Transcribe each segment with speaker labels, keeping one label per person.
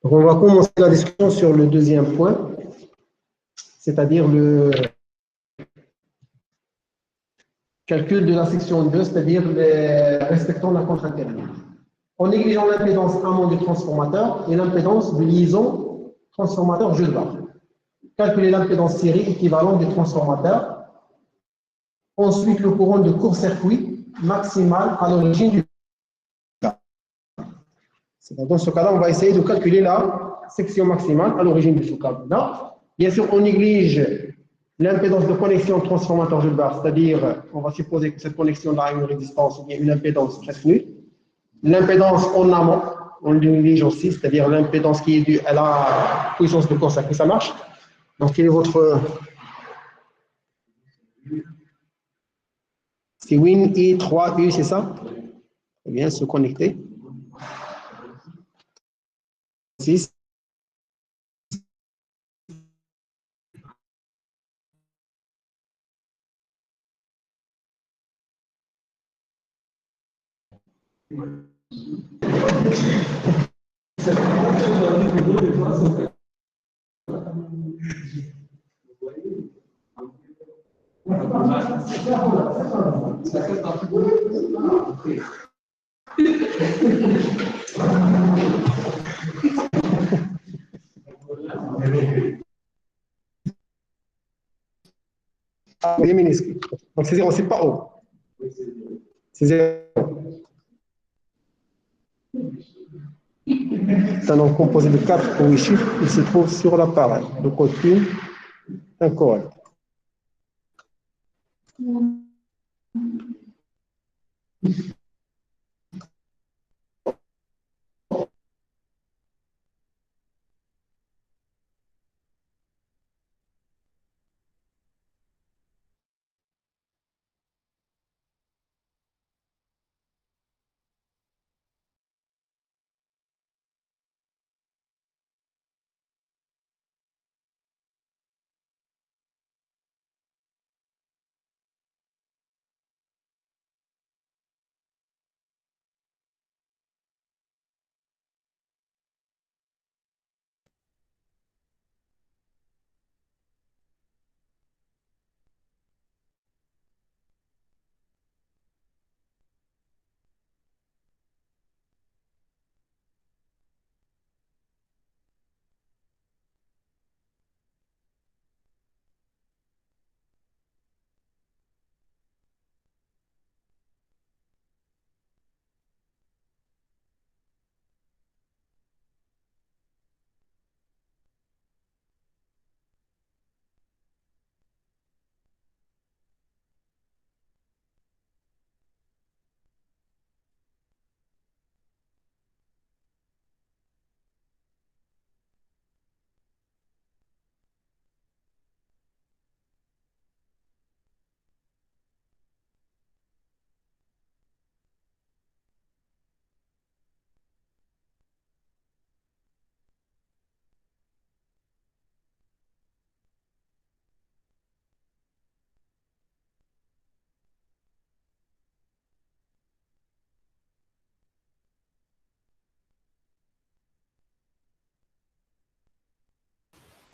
Speaker 1: Donc, on va commencer la discussion sur le deuxième point, c'est-à-dire le calcul de la section 2, c'est-à-dire respectant la contrainte thermique. En négligeant l'impédance amont du transformateur et l'impédance de liaison transformateur-jeu de barre. Calculer l'impédance série équivalente du transformateur. Ensuite, le courant de court-circuit maximal à l'origine du cas. Dans ce cas-là, on va essayer de calculer la section maximale à l'origine du câble-là. Bien sûr, on néglige l'impédance de connexion transformateur-jeu de barre, c'est-à-dire, on va supposer que cette connexion-là a une résistance ou bien une impédance presque nulle. L'impédance en amont, on le néglige aussi, c'est-à-dire l'impédance qui est due à la puissance de court-circuit, ça marche. Donc, quel est votre... C'est Win I3U, c'est ça? Eh bien, se connecter. 6. Donc c'est 0, c'est pas haut. C'est 0. C'est un nom composé de 4 ou 8 chiffres qui se trouve sur l'appareil. Le code PIN incorrect.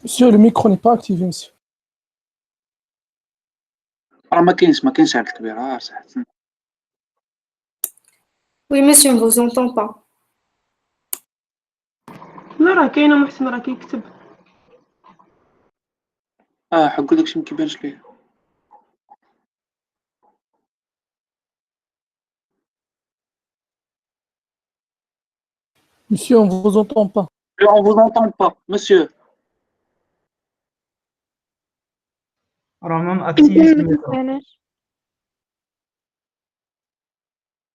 Speaker 2: Monsieur, le micro n'est pas activé, monsieur.
Speaker 3: ما كاينش عاد الكبير صح.
Speaker 4: Oui, monsieur, on ne vous entend pas.
Speaker 5: لا راه كاينه محسن راه كيكتب.
Speaker 3: حكو داكشي ما كيبانش ليه.
Speaker 2: Monsieur, on ne vous entend pas.
Speaker 3: On vous entend pas, monsieur.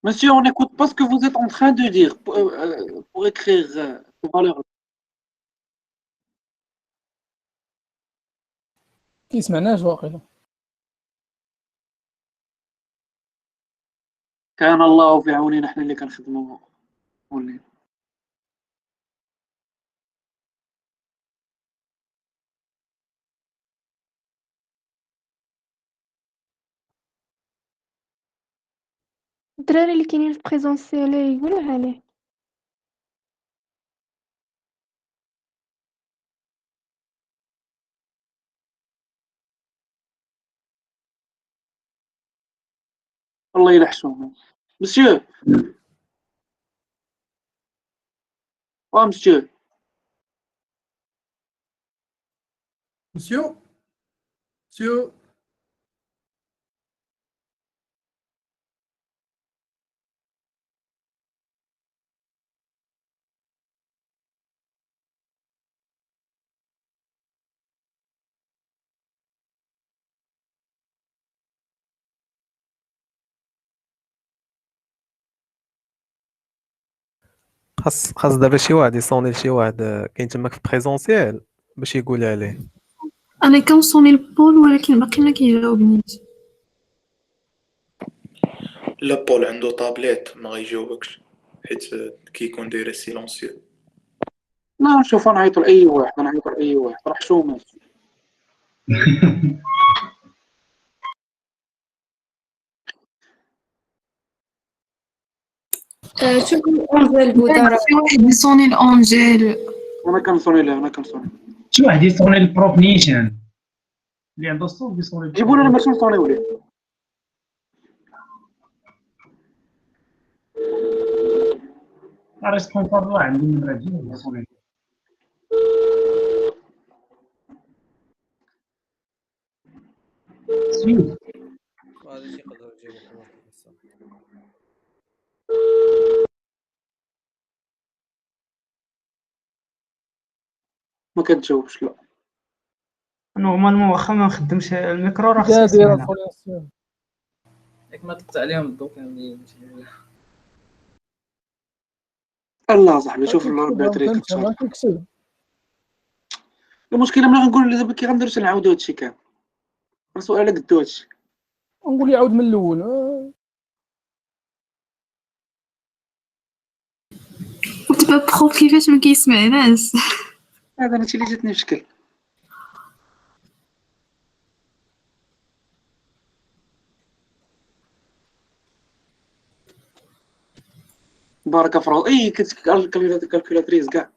Speaker 3: Monsieur, on n'écoute pas ce que vous êtes en train de dire pour écrire vos valeurs.
Speaker 2: كيسمعناش واقيلا.
Speaker 3: كان الله في عوننا نحن اللي كنخدموا اونلاين.
Speaker 6: الدراري اللي كاينين في بريزونسيال يقولوها ليه.
Speaker 3: والله إلا حشومة. مسيو مسيو
Speaker 6: Monsieur? Monsieur?
Speaker 7: خاص دابا شي واحد يصوني لشي واحد كاين تماك في بريزونسيال باش يقول عليه.
Speaker 4: انا كنصوني البول ولكن باقي ما كيجاوبنيش.
Speaker 8: لا بول عنده طابليت ما غيجاوبكش حيت كيكون داير سيلونسيو.
Speaker 3: لا شوف أنا نعيط لأي واحد راه حشومة.
Speaker 4: شوف أنزل بودارة.
Speaker 9: في واحد يصوني الأونجيل.
Speaker 3: أنا كنصوني
Speaker 10: شي واحد يصوني البروف نيشان اللي عنده الصوت يصوني.
Speaker 3: جيبوا لنا ماشي نصونيو ليه.
Speaker 10: ريسبونسابل واحد عندي النمرة ديالو يصوني. سويت
Speaker 7: هذا شي يقدر يجيبو
Speaker 3: ما كتجاوبش لا.
Speaker 10: نورمالمون واخا ما نخدمش الميكرو راه
Speaker 2: داير
Speaker 10: خصني
Speaker 2: الفورياسيون.
Speaker 11: ياك ما طلعت عليهم الضوء كاملين.
Speaker 3: الله صاحبي شوف الباتري
Speaker 2: ما كيكسب.
Speaker 3: المشكلة ملي غنقول دابا كي غندير نعاودو هادشي كامل. سؤال قدو هادشي.
Speaker 2: نقول لي عاود من الاول.
Speaker 9: دابا بروف كيفاش ما كيسمعناش.
Speaker 3: هذا هادشي اللي جاتني مشكل. بارك فروض اي كالكولاتريس كاع.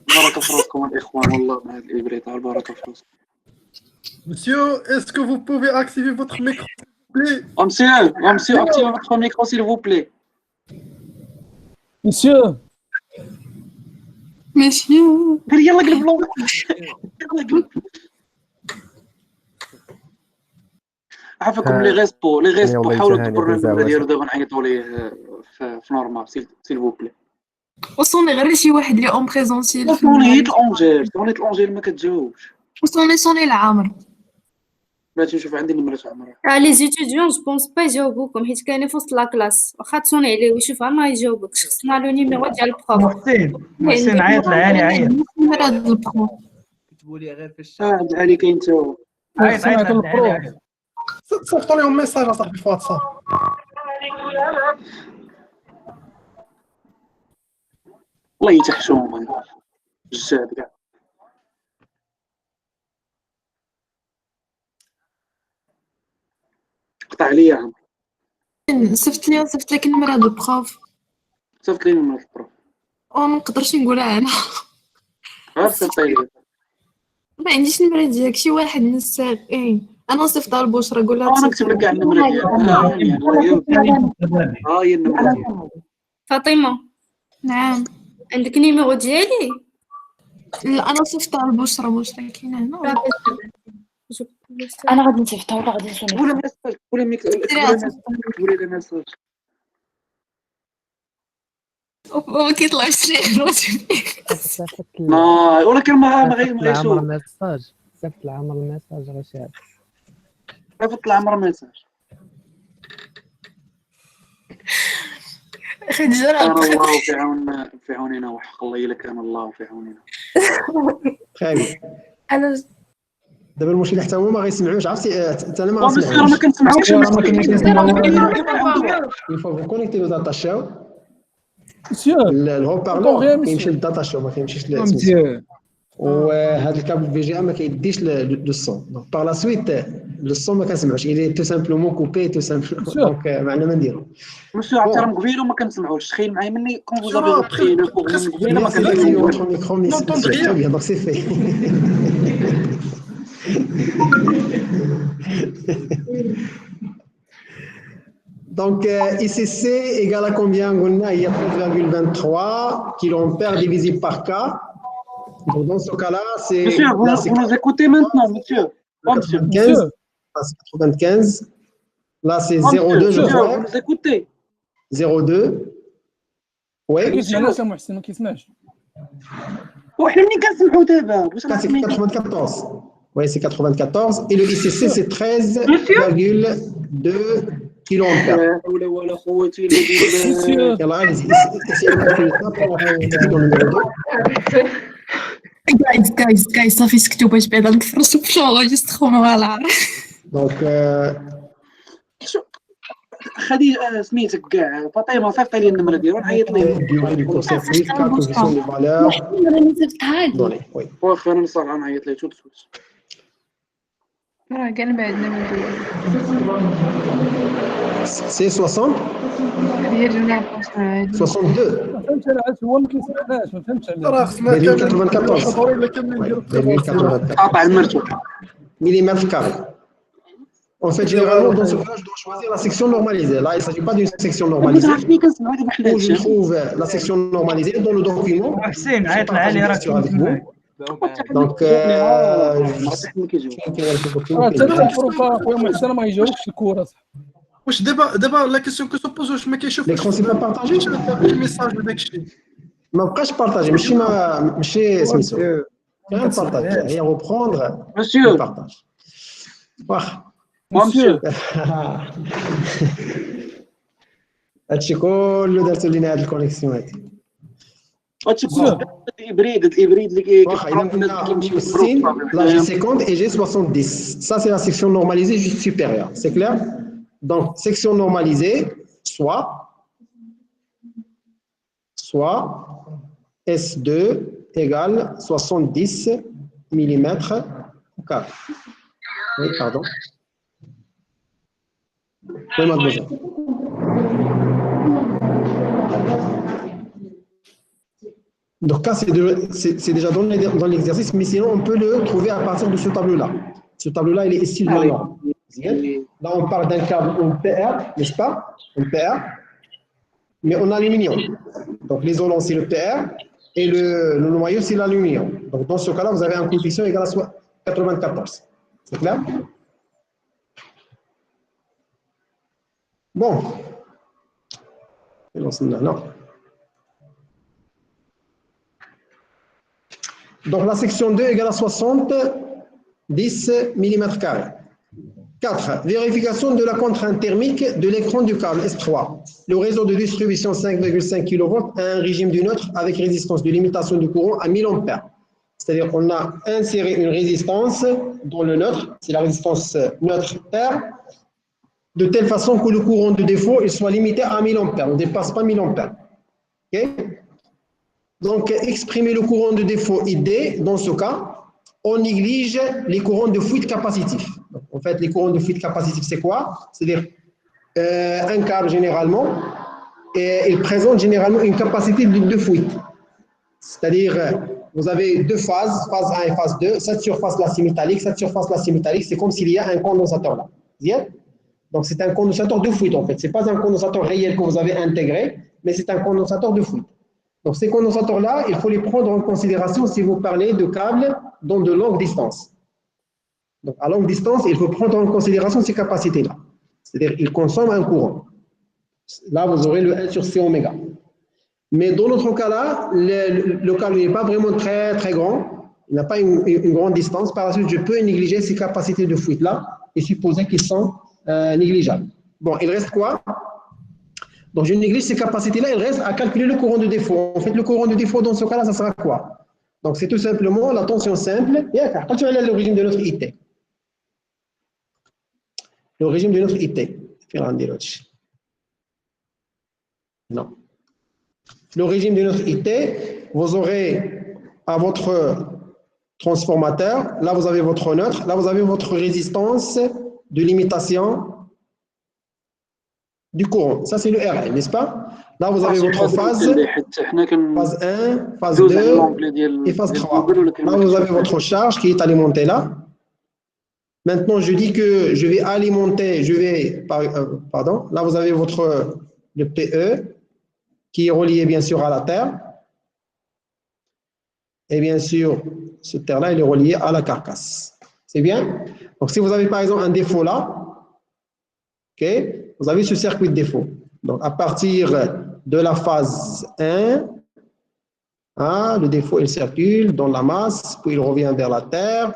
Speaker 3: بارك فروضكم الاخوان والله مع هاد الابريط على البركه فروض.
Speaker 6: Monsieur, est-ce que vous pouvez activer votre micro, s'il vous plaît?
Speaker 3: Monsieur, activez votre micro s'il vous plaît.
Speaker 2: مسيو
Speaker 3: يلا قلب لونغ. يلا قلب. عافاكم لي غيسبو حاولوا تدبروا النمرة ديالو دابا نعيطوا ليه في نورمال سيل فو بلي.
Speaker 9: وصوني غير شي واحد اللي اون بريزونسيال.
Speaker 3: صونيت الأونجيل ما كتجاوبش.
Speaker 9: وصوني العامر.
Speaker 3: بغيتي نشوف عندي النمرة تاع عمرها.
Speaker 4: لي زيتيديون جو بونس با يجاوبوكم حيت كاينين في وسط لا كلاس واخا تصوني عليه ويشوف ما يجاوبكش. خصنا لو نيميرو ديال البروف.
Speaker 10: محسن عيط لعالي عيط.
Speaker 9: هذا البروف.
Speaker 11: كتبوا لي غير في الشات.
Speaker 3: عاد علي كاين تا هو.
Speaker 10: عيط لعالي.
Speaker 6: صيفطوا لهم ميساج اصاحبي في واتساب.
Speaker 3: والله يتحشوم الجاد كاع. قطع عليا عم.
Speaker 9: صيفط لك النمرة ديال البروف.
Speaker 3: صيفط لي نمرة البروف.
Speaker 9: ما نقدرش نقولها انا.
Speaker 3: غير صيفطي لي.
Speaker 9: ما عنديش النمرة ديالك شي واحد نساق. انا صيفطها لبشرى قول لها
Speaker 3: انا نكتب لك كاع النمرة ديالها. هي النمرة ديالها.
Speaker 4: فاطمة
Speaker 9: نعم.
Speaker 4: عندك نيميرو ديالي؟
Speaker 9: لا انا صيفطها لبشرى كاينه هنا.
Speaker 12: انا غادي نصيفطها ولا غادي نصوني.
Speaker 3: ولا ميساج ولا ميساج.
Speaker 9: وما كيطلعش لي
Speaker 3: ولكن ما غيشوف.
Speaker 11: ميساج صيفط العمر الميساج غير شي
Speaker 3: صيفط العمر ميساج. الله في عوننا وحق الله الا كان الله في عوننا.
Speaker 1: خايب.
Speaker 9: انا
Speaker 1: دابا المشكل حتى هما ما غيسمعوش. عرفتي انت انا ما
Speaker 3: غنسمعوش. ما كنسمعوش.
Speaker 1: يفوا كونيكتي لو داتا شو.
Speaker 2: مسيو
Speaker 1: الهو بارلور كيمشي للداتا شو ما كيمشيش
Speaker 2: مسيو.
Speaker 1: وهذا الكابل في جي ام ما كيديش لو سون. دونك باغ لا سويت لو سون ما كنسمعوش. الي تو سامبلومون كوبي تو سامبلومون. دونك معنا ما نديرو.
Speaker 3: مسيو عطيرهم قبيله ما كنسمعوش. تخيل معايا مني كون فوز افي ريبري لو كور قبيله ما كنسمعوش.
Speaker 1: دونك سي في. Donc, ICC égale à combien? Il y a 13,23 kA divisé par K. Donc, dans ce cas-là, c'est.
Speaker 3: Monsieur, vous nous écoutez maintenant, monsieur. Oh, monsieur.
Speaker 1: 95. Là, c'est 95. Là, c'est
Speaker 3: Oh,
Speaker 1: 0,2, je
Speaker 3: monsieur,
Speaker 1: crois.
Speaker 3: vous nous écoutez.
Speaker 1: 0,2. Oui.
Speaker 2: كيسمع محسن ما كيسمعش.
Speaker 3: وحنا منين كنسمعوا دابا؟ واش
Speaker 1: Ça, c'est 94. Oui, c'est 94. Et le ICC, c'est 13,2 kA.
Speaker 3: لا حول ولا قوة إلا بالله.
Speaker 1: Alors, allez-y, essayez de calculer ça pour la question numéro 2.
Speaker 9: guys صافي سكتوا باش بعدا نكثروا الشغل غادي يستخونوا على العرش.
Speaker 1: Donc,
Speaker 3: خدي سميتك كاع فاطمه صيفط لي النمره ديالو نعيط ليه.
Speaker 1: durée du court-circuit, calculation des valeurs données. Oui.
Speaker 3: واخا انا نصرع نعيط ليه توت
Speaker 9: راه كاع بعدنا من الدول
Speaker 1: C'est 60?
Speaker 9: يرجعوا للبوست
Speaker 1: 62.
Speaker 2: ما فهمتش انا عاد هو ما كيسمعناش ما فهمتش انا.
Speaker 6: راه خصنا كامل
Speaker 1: 94.
Speaker 6: ولا كامل نديرو
Speaker 3: قاطع المرتو.
Speaker 1: Millimètres carrés. En fait, généralement, dans ce cas, je dois choisir la section normalisée. Là, il ne s'agit pas d'une section normalisée.
Speaker 3: عرفتني كنسمعوا دابا
Speaker 1: Où je
Speaker 3: حلال.
Speaker 1: trouve la section normalisée dans le document.
Speaker 10: حسين عيط العالي راه
Speaker 1: avec vous. Donc,
Speaker 2: البروفا خويا محسن ما يجاوبش الكره.
Speaker 6: واش دابا لا كيسيون كو سوبوز واش ما كيشوفش
Speaker 1: l'écran, c'est pas partagé.
Speaker 6: الميساج وداك الشيء.
Speaker 1: ما بقاش بارطاجي ماشي سميتو غير بارطاجي هي reprendre
Speaker 3: مسيو
Speaker 1: partage واخا
Speaker 3: مسيو
Speaker 1: هادشي كله درتو لينا هاد الكونيكسيون هادي
Speaker 3: هادشي كله الابريد اللي
Speaker 1: واخا اذا كنا 60 là j'ai 50 et j'ai 70 ça c'est la section normalisée juste supérieure c'est clair donc section normalisée soit S2 égale 70 mm carré. Oui, pardon. Oui, mademoiselle. Donc, là, c'est déjà dans l'exercice, mais sinon, on peut le trouver à partir de ce tableau-là. Ce tableau-là, il est ici dans la norme. Là, on parle d'un câble en PR, n'est-ce pas? En PR. Mais on a l'aluminium. Donc, l'isolant, c'est le PR et le noyau, c'est l'aluminium. Donc, dans ce cas-là, vous avez un coefficient égal à 94. C'est clair? Bon. Non. Donc, la section 2 égale à 70 mm carrés. 4. Vérification de la contrainte thermique de l'écran du câble S3. Le réseau de distribution 5,5 kV a un régime du neutre avec résistance de limitation du courant à 1000 A. C'est-à-dire qu'on a inséré une résistance dans le neutre, c'est la résistance neutre R, de telle façon que le courant de défaut il soit limité à 1000 A. On ne dépasse pas 1000 A. Okay? Donc, exprimer le courant de défaut ID, dans ce cas, on néglige les courants de fuite capacitifs. En fait, les courants de fuite capacitifs, c'est quoi? C'est-à-dire, un câble, généralement, il présente généralement une capacité de fuite. C'est-à-dire, vous avez deux phases, phase 1 et phase 2. Cette surface là, c'est métallique. Cette surface là, c'est métallique. C'est comme s'il y a un condensateur là. Donc, c'est un condensateur de fuite, en fait. Ce n'est pas un condensateur réel que vous avez intégré, mais c'est un condensateur de fuite. Donc, ces condensateurs-là, il faut les prendre en considération si vous parlez de câbles dans de longues distances. Donc, à longue distance, il faut prendre en considération ces capacités-là. C'est-à-dire qu'ils consomment un courant. Là, vous aurez le 1 sur C oméga. Mais dans notre cas-là, le câble n'est pas vraiment très, très grand. Il n'a pas une grande distance. Par la suite, je peux négliger ces capacités de fuite-là et supposer qu'ils sont négligeables. Bon, il reste quoi? Donc, je néglige ces capacités-là, il reste à calculer le courant de défaut. En fait, le courant de défaut, dans ce cas-là, ça sera quoi? Donc, c'est tout simplement la tension simple. Quand tu regardes le régime de notre IT. Le régime de notre IT. Non. Le régime de notre IT, vous aurez à votre transformateur, là, vous avez votre neutre, là, vous avez votre résistance de limitation du courant. Ça, c'est le RL, n'est-ce pas? Là, vous avez votre phase 1, phase 2 et phase 3. Là, vous avez votre charge qui est alimentée là. Maintenant, je dis que je vais alimenter, pardon, là vous avez le PE qui est relié bien sûr à la terre. Et bien sûr, ce terre-là, il est relié à la carcasse. C'est bien? Donc, si vous avez par exemple un défaut là, ok, vous avez ce circuit de défaut. Donc, à partir de la phase 1, le défaut, il circule dans la masse, puis il revient vers la terre.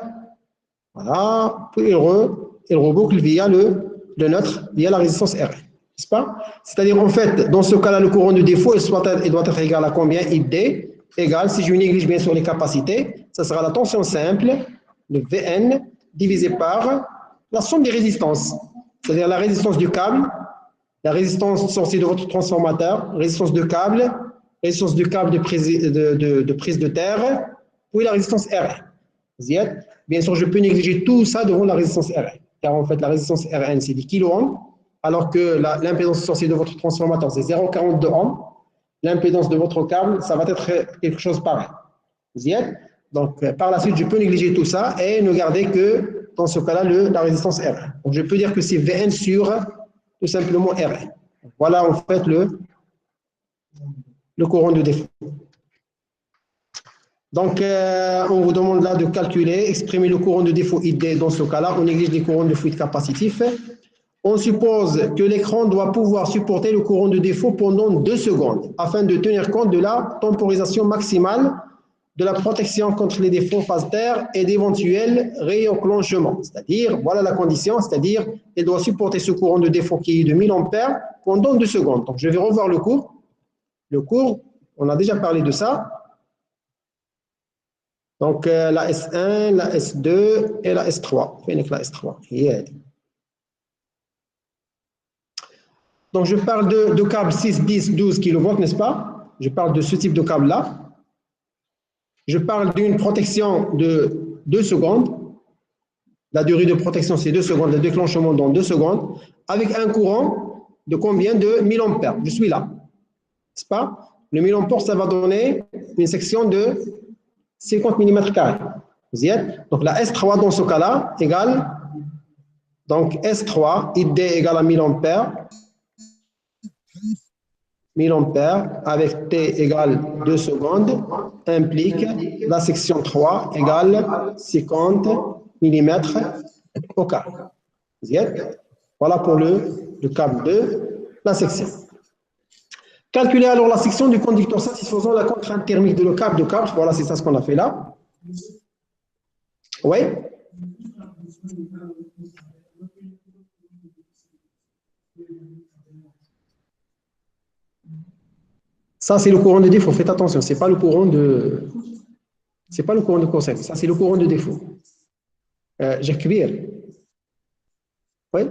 Speaker 1: Voilà, puis il reboucle via le neutre, via la résistance R. N'est-ce pas? C'est-à-dire, en fait, dans ce cas-là, le courant de défaut, il doit être égal à combien? ID égale, si je néglige bien sûr les capacités, ça sera la tension simple, le Vn, divisé par la somme des résistances. C'est-à-dire la résistance du câble, la résistance sortie de votre transformateur, résistance de câble de prise de terre, puis la résistance R. Vous y êtes? Bien sûr, je peux négliger tout ça devant la résistance R. Car en fait, la résistance Rn, c'est 10 kΩ, alors que l'impédance sortie de votre transformateur, c'est 0,42 ohms. L'impédance de votre câble, ça va être quelque chose pareil. Vous y êtes? Donc, par la suite, je peux négliger tout ça et ne garder que, dans ce cas-là, la résistance R. Donc, je peux dire que c'est Vn sur, tout simplement, R. Voilà, en fait, le courant de défaut. Donc, on vous demande là de calculer, exprimer le courant de défaut ID. Dans ce cas-là, on néglige les courants de fluide capacitif. On suppose que l'écran doit pouvoir supporter le courant de défaut pendant 2 secondes afin de tenir compte de la temporisation maximale de la protection contre les défauts phase terre et d'éventuels réenclenchements. C'est-à-dire, voilà la condition, c'est-à-dire, il doit supporter ce courant de défaut qui est de 1000 ampères pendant 2 secondes. Donc, je vais revoir le cours. Le cours, on a déjà parlé de ça. Donc, la S1, la S2 et la S3. La S3. Yeah. Donc, je parle de câble 6, 10, 12 kV, n'est-ce pas? Je parle de ce type de câble-là. Je parle d'une protection de 2 secondes. La durée de protection, c'est 2 secondes. Le déclenchement dans 2 secondes. Avec un courant de combien? De 1000 ampères. Je suis là. N'est-ce pas? Le 1000 ampères, ça va donner une section de 50 mm². Vous y êtes? Donc, la S3, dans ce cas-là, égale. Donc, S3, ID égale à 1000 ampères. 1000 ampères avec T égale 2 secondes implique la section 3 égale 50 mm au câble. Vous y êtes? Voilà pour le câble 2, la section. Calculez alors la section du conducteur satisfaisant la contrainte thermique de le câble de câble. Voilà, c'est ça ce qu'on a fait là. Oui? Ça, c'est le courant de défaut. Faites attention, ce n'est pas le courant de concept. Ça, c'est le courant de défaut. Jacques. Oui?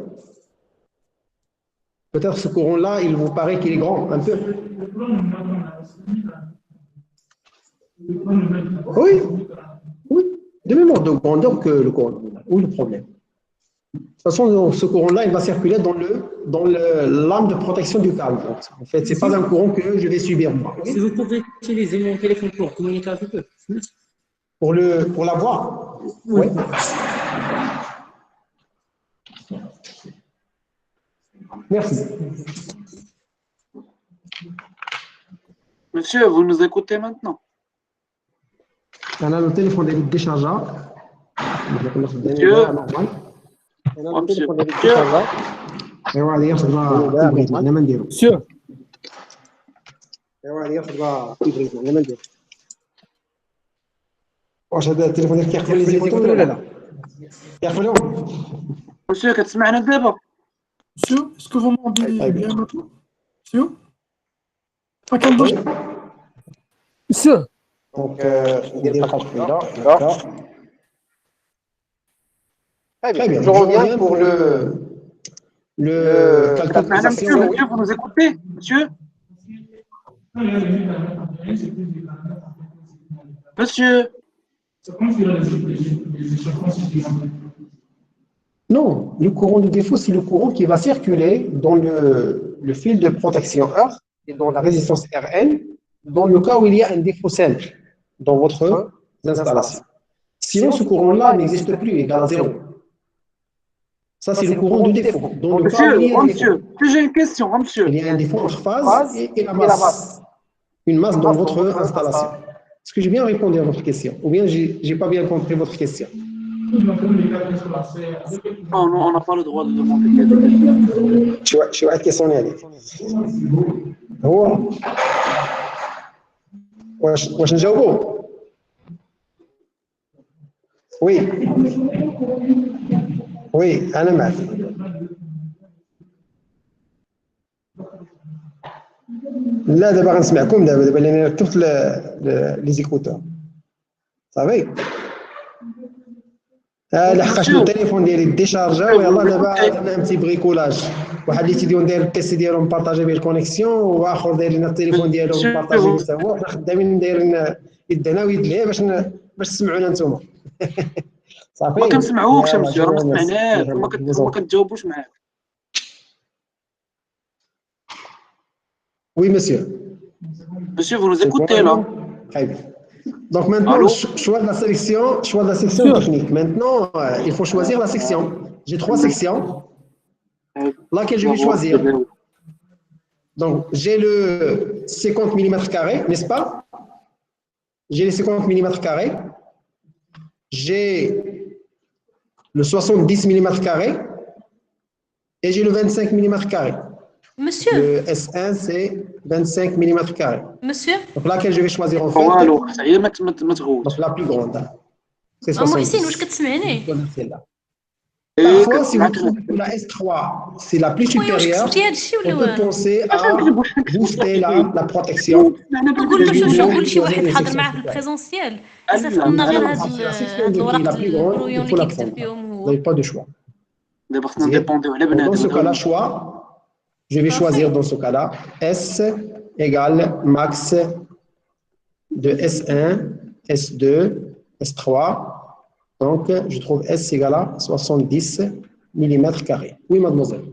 Speaker 1: Peut-être ce courant-là, il vous paraît qu'il est grand, un peu. Oui, oui. De même ordre de grandeur que le courant. Où est le problème? De toute façon, ce courant-là, il va circuler dans le lame de protection du câble. En fait, ce n'est pas un courant que je vais subir moi.
Speaker 11: Si vous pouvez utiliser mon téléphone pour communiquer avec eux.
Speaker 1: Pour la voix? Oui. Merci.
Speaker 3: Monsieur, vous nous écoutez maintenant?
Speaker 1: On a le téléphone déchargeable.
Speaker 3: Monsieur.
Speaker 2: Monsieur.
Speaker 3: Monsieur, كتسمعنا دابا؟
Speaker 2: Monsieur, est-ce que vous m'entendez bien maintenant? Monsieur? Pas qu'un doute. Monsieur.
Speaker 1: Donc, très bien. Je reviens pour le calcul de
Speaker 3: Monsieur, vous nous écoutez, monsieur? Monsieur?
Speaker 1: Non, le courant de défaut, c'est le courant qui va circuler dans le fil de protection R et dans la résistance Rn, dans le cas où il y a un défaut simple dans votre installation. Sinon, ce courant-là n'existe plus, égal à 0. Ça, c'est le courant de défaut. Dans le cas où il y a un défaut.
Speaker 3: Monsieur, j'ai une question, monsieur.
Speaker 1: Il y a un défaut entre phase et la masse. Une masse dans votre installation. Est-ce que j'ai bien répondu à votre question? Ou bien je n'ai pas bien compris votre question?
Speaker 3: Non, on n'a pas le droit de demander.
Speaker 1: شو واحد كيسيون هذه هو واش نجاوبو؟ وي انا معك. لا دابا غنسمعكم دابا لاني ركبت لي زيكوتور صافي. لحقاش التليفون ديالي ديشارجا ويلاه دابا درنا ان بتي بريكولاج. واحد اللي تيدير داير البيسي ديالو مبارطاجي به الكونيكسيون واخر داير لنا التليفون ديالو مبارطاجي به حتى هو. حنا خدامين دايرين يدنا ويد ليه باش تسمعونا نتوما. صافي
Speaker 3: ما كنسمعوكش مسيو، راه ما سمعناك وما كتجاوبوش معاك.
Speaker 1: Oui, monsieur.
Speaker 3: Monsieur, vous nous écoutez là?
Speaker 1: Très bien. Donc maintenant, choix de la sélection technique. Maintenant, il faut choisir la section. J'ai 3 sections. Laquelle je vais choisir? Donc, j'ai le 50 mm carré, n'est-ce pas? J'ai les 50 mm carré. J'ai le 70 mm carré. Et j'ai le 25 mm carré.
Speaker 9: Monsieur.
Speaker 1: Le S1, c'est 25 mm carré.
Speaker 9: Monsieur.
Speaker 1: Donc laquelle je vais choisir en fait? Donc la plus grande. C'est 70.
Speaker 9: واش كتسمعني؟
Speaker 1: Celle-là. Parfois, si vous trouvez que la S3 c'est la plus supérieure, on peut penser à booster la protection.
Speaker 9: نقول له شوف نقول شي واحد حاضر معاه في البريزونسيال صيفط لنا غير هاد الوراق البرويون اللي كيكتب فيهم هو.
Speaker 1: Vous n'avez pas de choix. Dans ce cas-là, choix, je vais choisir dans ce cas-là S égale max de S1, S2, S3. Donc, je trouve S égale à 70 mm carrés. Oui, mademoiselle.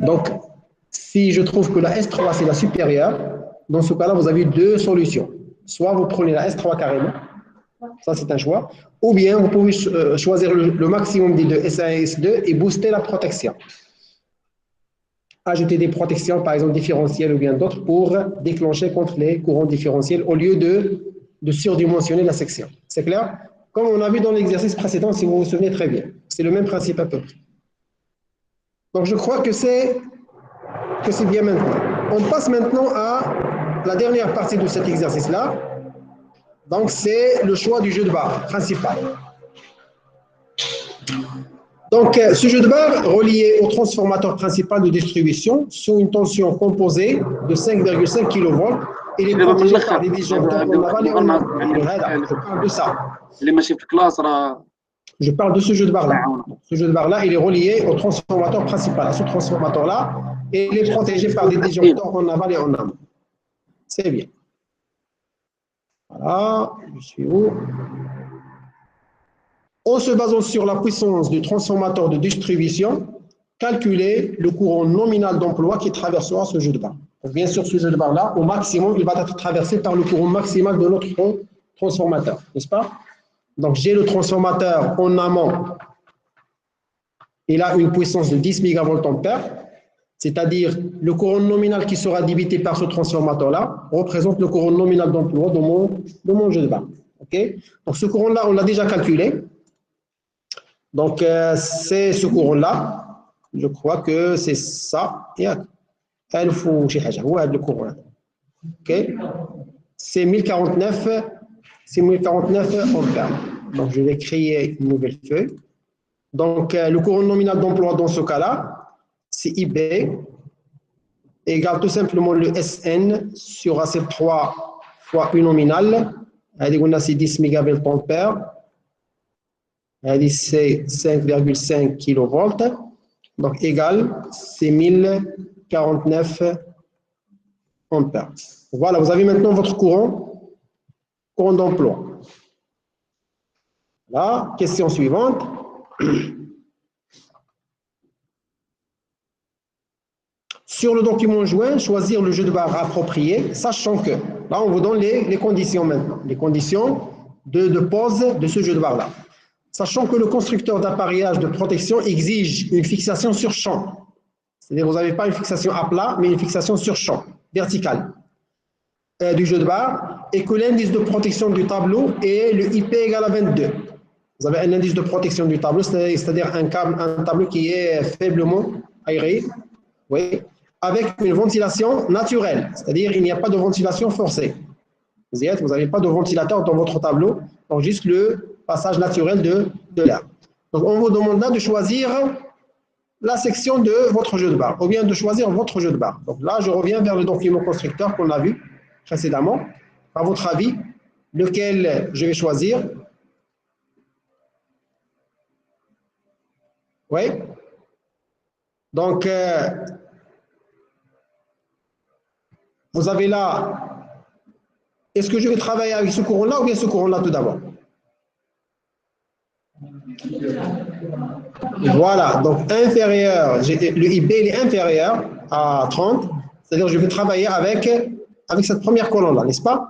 Speaker 1: Donc, si je trouve que la S3 c'est la supérieure, dans ce cas-là, vous avez 2 solutions. Soit vous prenez la S3 carrément, ça c'est un choix, ou bien vous pouvez choisir le maximum des deux S1 et S2 et booster la protection. Ajouter des protections, par exemple différentielles ou bien d'autres, pour déclencher contre les courants différentiels au lieu de surdimensionner la section. C'est clair? Comme on a vu dans l'exercice précédent, si vous vous souvenez très bien. C'est le même principe à peu près. Donc je crois que c'est bien maintenant. On passe maintenant à la dernière partie de cet exercice-là. Donc c'est le choix du jeu de barre principal. Donc, ce jeu de barre relié au transformateur principal de distribution sous une tension composée de 5,5 kV et les protégé par des disjoncteurs en aval et en amont. Je parle de ça. Je parle de ce jeu de barre-là. Ce jeu de barre-là, il est relié au transformateur principal, à ce transformateur-là, et il est protégé par des disjoncteurs en aval et en amont. C'est bien. Voilà, je suis où? En se basant sur la puissance du transformateur de distribution, calculer le courant nominal d'emploi qui traversera ce jeu de barre. Donc, bien sûr, ce jeu de barre-là, au maximum, il va être traversé par le courant maximal de notre transformateur, n'est-ce pas? Donc, j'ai le transformateur en amont. Il a une puissance de 10 mVA, c'est-à-dire le courant nominal qui sera débité par ce transformateur-là représente le courant nominal d'emploi de mon jeu de barre. Okay? Donc, ce courant-là, on l'a déjà calculé. Donc, c'est ce courant-là. Je crois que c'est ça. Et le courant. Okay? C'est 1049 ampères. Donc, je vais créer une nouvelle feuille. Donc, le courant nominal d'emploi dans ce cas-là, c'est IB égale tout simplement le SN sur AC3 fois U nominal. C'est 10 mégavolt-ampères. C'est 5,5 kV. Donc, égal, c'est 1049 ampères. Voilà, vous avez maintenant votre courant d'emploi. Là, question suivante. Sur le document joint, choisir le jeu de barre approprié, sachant que, là, on vous donne les conditions maintenant. Les conditions de pose de ce jeu de barre-là. Sachant que le constructeur d'appareillage de protection exige une fixation sur champ. C'est-à-dire que vous n'avez pas une fixation à plat, mais une fixation sur champ, verticale, du jeu de barre, et que l'indice de protection du tableau est le IP égale à 22. Vous avez un indice de protection du tableau, c'est-à-dire un tableau qui est faiblement aéré, oui, avec une ventilation naturelle, c'est-à-dire il n'y a pas de ventilation forcée. Vous n'avez pas de ventilateur dans votre tableau, donc juste le passage naturel de l'air. Donc on vous demande là de choisir la section de votre jeu de barre, ou bien de choisir votre jeu de barre. Donc là, je reviens vers le document constructeur qu'on a vu précédemment. À votre avis, lequel je vais choisir? Oui. Donc, vous avez là, est-ce que je vais travailler avec ce courant-là ou bien ce courant-là tout d'abord? Voilà, donc inférieur, le IB il est inférieur à 30, c'est-à-dire je vais travailler avec cette première colonne-là, n'est-ce pas?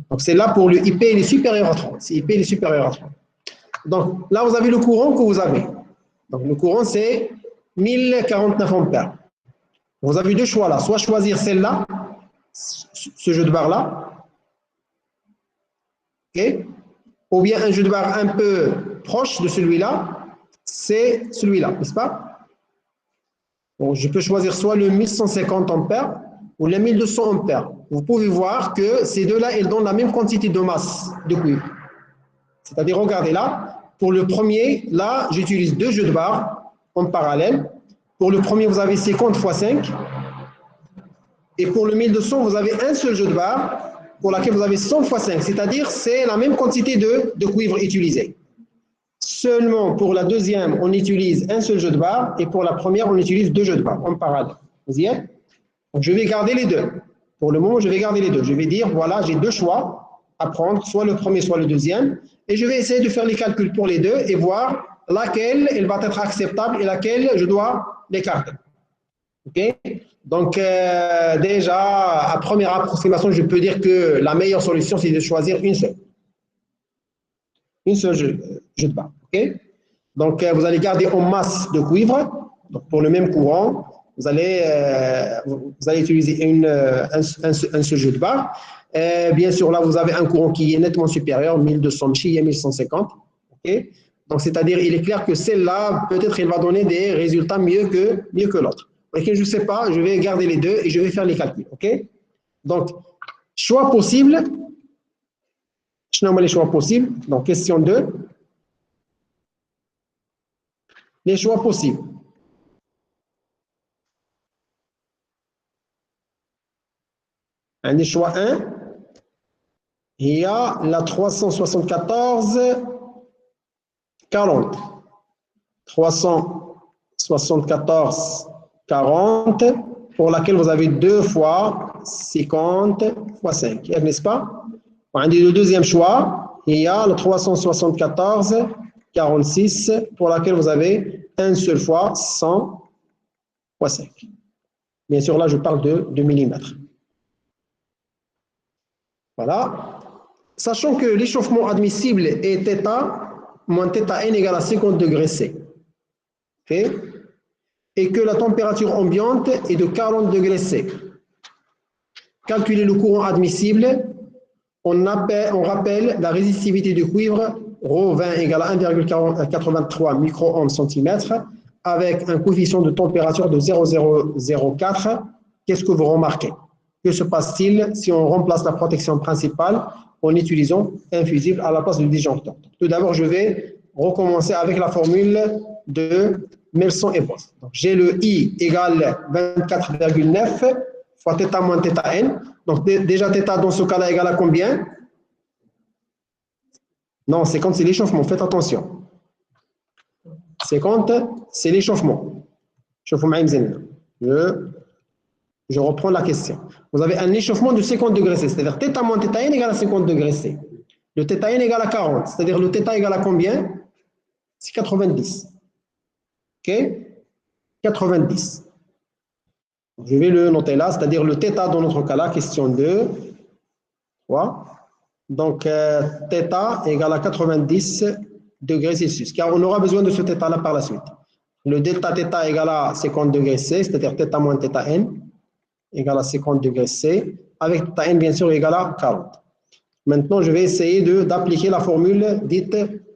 Speaker 1: Donc c'est là pour le IP, il est supérieur à 30. IP il est supérieur à 30. Donc là, vous avez le courant que vous avez. Donc le courant, c'est 1049 ampères. Vous avez deux choix là, soit choisir celle-là, ce jeu de barre-là, okay, ou bien un jeu de barre un peu proche de celui-là, c'est celui-là, n'est-ce pas? Bon, je peux choisir soit le 1150 ampères ou le 1200 ampères. Vous pouvez voir que ces deux-là, ils donnent la même quantité de masse de cuivre. C'est-à-dire, regardez là, pour le premier, là, j'utilise deux jeux de barre en parallèle. Pour le premier, vous avez 50 x 5. Et pour le 1200, vous avez un seul jeu de barre pour lequel vous avez 100 x 5. C'est-à-dire, c'est la même quantité de cuivre utilisé. Seulement, pour la deuxième, on utilise un seul jeu de barre. Et pour la première, on utilise deux jeux de barre en parallèle. Vous y êtes? Donc, je vais garder les deux. Pour le moment, je vais garder les deux. Je vais dire, voilà, j'ai deux choix à prendre, soit le premier, soit le deuxième. Et je vais essayer de faire les calculs pour les deux et voir laquelle elle va être acceptable et laquelle je dois l'écarter. OK? Donc, déjà, à première approximation, je peux dire que la meilleure solution, c'est de choisir une seule. Une seule jeu de barre. OK? Donc, vous allez garder en masse de cuivre. Donc, pour le même courant, vous allez utiliser un seul jeu de barre. Bien sûr, là, vous avez un courant qui est nettement supérieur, 1200 chi et 1150. Okay? Donc, c'est-à-dire, il est clair que celle-là, peut-être, elle va donner des résultats mieux que l'autre. Okay? Je ne sais pas, je vais garder les deux et je vais faire les calculs. Okay? Donc, choix possible. Je nomme les choix possibles. Donc, question 2. Les choix possibles. Un des choix 1, il y a la 374 40. 374 40 pour laquelle vous avez 2 fois 50 x 5, n'est-ce pas? Le deuxième choix, il y a le 374 46 pour laquelle vous avez un seul fois 100 x 5. Bien sûr, là, je parle de millimètres. Voilà. Sachant que l'échauffement admissible est θ moins θn égale à 50 degrés C. Okay? Et que la température ambiante est de 40 degrés C. Calculer le courant admissible, on rappelle la résistivité du cuivre, ρ20 égale à 1,83 micro-ohms centimètre, avec un coefficient de température de 0,004. Qu'est-ce que vous remarquez? Que se passe-t-il si on remplace la protection principale en utilisant un fusible à la place du disjoncteur? Tout d'abord, je vais recommencer avec la formule de Melson et Bose. J'ai le I égale 24,9 fois θ moins θn. Donc, déjà, θ dans ce cas-là égale à combien? Non, 50, c'est l'échauffement. Faites attention. 50, c'est l'échauffement. Je reprends la question. Vous avez un échauffement de 50 degrés C, c'est-à-dire θ moins θn égale à 50 degrés C. Le θn égale à 40, c'est-à-dire le θ égale à combien? C'est 90. OK? 90. Je vais le noter là, c'est-à-dire le θ dans notre cas là, question 2, 3. Donc, θ égale à 90 degrés Celsius, car on aura besoin de ce θ-là par la suite. Le delta θ égale à 50 degrés C, c'est-à-dire θ moins θn, égale à 50 degrés C, avec θn bien sûr égale à 40. Maintenant, je vais essayer d'appliquer la formule dite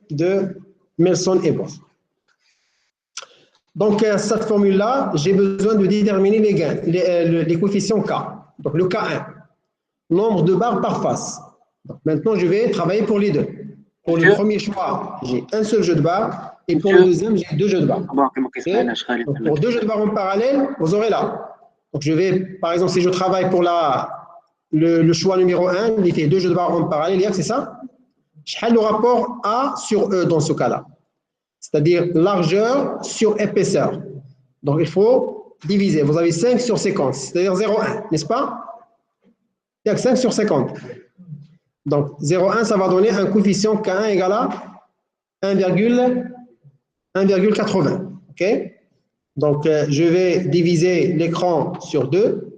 Speaker 1: de Melson-Ebos. Donc, cette formule-là, j'ai besoin de déterminer les gains, les coefficients K. Donc, le K1, nombre de barres par face. Donc, maintenant, je vais travailler pour les deux. Pour le premier choix, j'ai un seul jeu de barres, et pour le deuxième, j'ai deux jeux de barres. Okay. Donc, pour deux jeux de barres en parallèle, vous aurez là. Donc, je vais, par exemple, si je travaille pour le choix numéro 1, il fait deux jeux de barres en parallèle, c'est ça? Je fais le rapport A sur E dans ce cas-là. C'est-à-dire largeur sur épaisseur. Donc, il faut diviser. Vous avez 5 sur 50, c'est-à-dire 0,1, n'est-ce pas? Il y a 5 sur 50. Donc, 0,1, ça va donner un coefficient K1 égal à 1,80. OK? Donc, je vais diviser l'écran sur 2.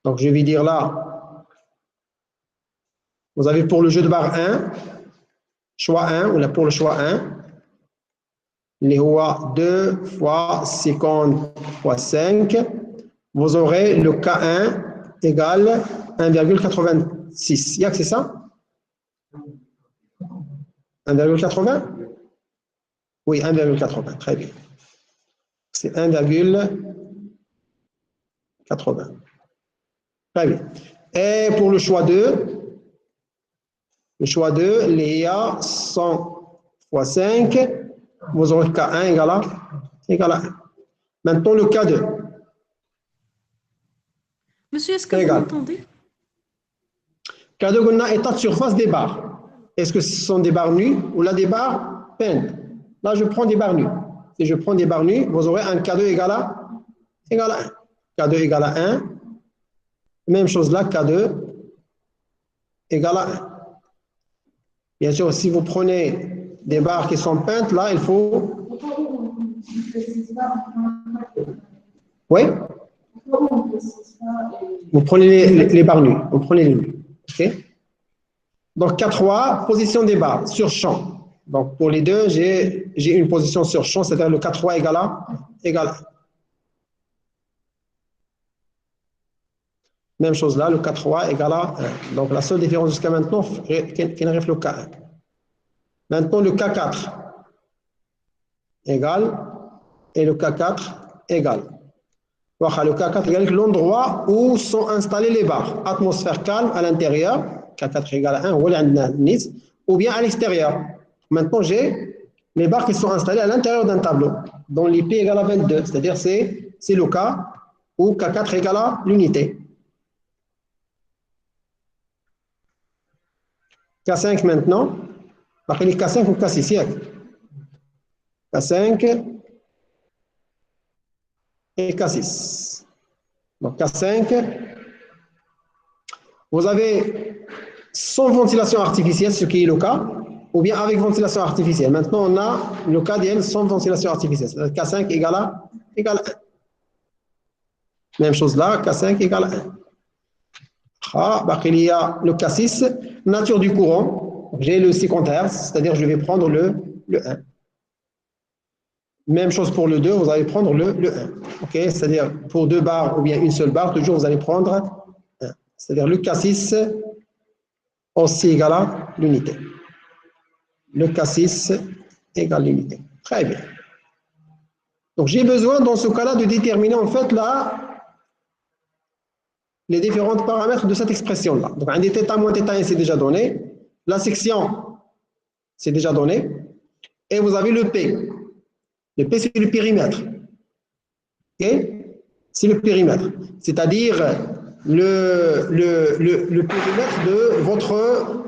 Speaker 1: Donc, je vais dire là, vous avez pour le jeu de barre 1, choix 1, ou là pour le choix 1, les rois 2 fois 50 fois 5, vous aurez le K1 égale 1,86. Yak, c'est ça? 1,80? Oui, 1,80. Très bien. C'est 1,80. Très bien. Et pour le choix 2, les A 100 fois 5, vous aurez K1 égale à 1. Maintenant, le K2.
Speaker 9: Monsieur, est-ce que vous m'entendez?
Speaker 1: K2, on a état de surface des barres. Est-ce que ce sont des barres nues ou là des barres peintes? Là, je prends des barres nues. Si je prends des barres nues, vous aurez un K2 égale à 1. K2 égale à 1. Même chose là, K2 égale à 1. Bien sûr, si vous prenez des barres qui sont peintes, là, il faut... Oui? Vous prenez les barres nues. Vous prenez les nues. OK? Donc, K3, position des barres sur champ. Donc, pour les deux, j'ai une position sur champ, c'est-à-dire le K3 égale à 1. Même chose là, le K3 égale à 1. Donc, la seule différence jusqu'à maintenant, qui n'arrive le K1. Maintenant, le K4 égale, et le K4 égale. Le K4 égale l'endroit où sont installées les barres. Atmosphère calme à l'intérieur, K4 égale à 1, ou bien à l'extérieur. Maintenant, j'ai les barres qui sont installées à l'intérieur d'un tableau, dont l'IP égale à 22, c'est-à-dire c'est le cas où K4 égale à l'unité. K5 maintenant, appelez K5 ou K6, K5 et K6. Donc K5, vous avez sans ventilation artificielle, ce qui est le cas, ou bien avec ventilation artificielle. Maintenant, on a le cas d'IL sans ventilation artificielle. K5 égale à 1. Même chose là, K5 égale à 1. Il y a le K6, nature du courant. J'ai le 50 Hz, c'est-à-dire je vais prendre le 1. Même chose pour le 2, vous allez prendre le 1. Okay? C'est-à-dire pour deux barres ou bien une seule barre, toujours vous allez prendre 1. C'est-à-dire le K6 aussi égale à l'unité. Le K6 égale l'unité. Très bien. Donc j'ai besoin dans ce cas-là de déterminer en fait les différents paramètres de cette expression-là. Donc un θ moins θn c'est déjà donné. La section c'est déjà donné. Et vous avez le P. Le P, c'est le périmètre. Okay? C'est le périmètre. C'est-à-dire le périmètre de votre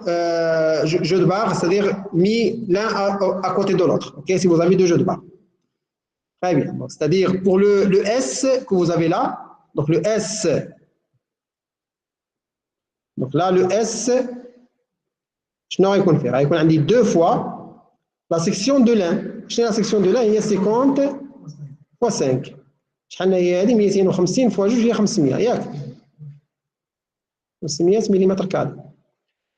Speaker 1: jeu de barres, c'est-à-dire mis l'un à côté de l'autre. Okay? Si vous avez deux jeux de barres. Très bien. C'est-à-dire pour le S que vous avez là, donc le S, donc là, le S, je n'aurais qu'on faire. On a dit deux fois la section de l'un. La section de l'un, il y a 50 fois 5. شحال هي هذه 250 fois 2 هي 500 ياك 500 ملم كاري.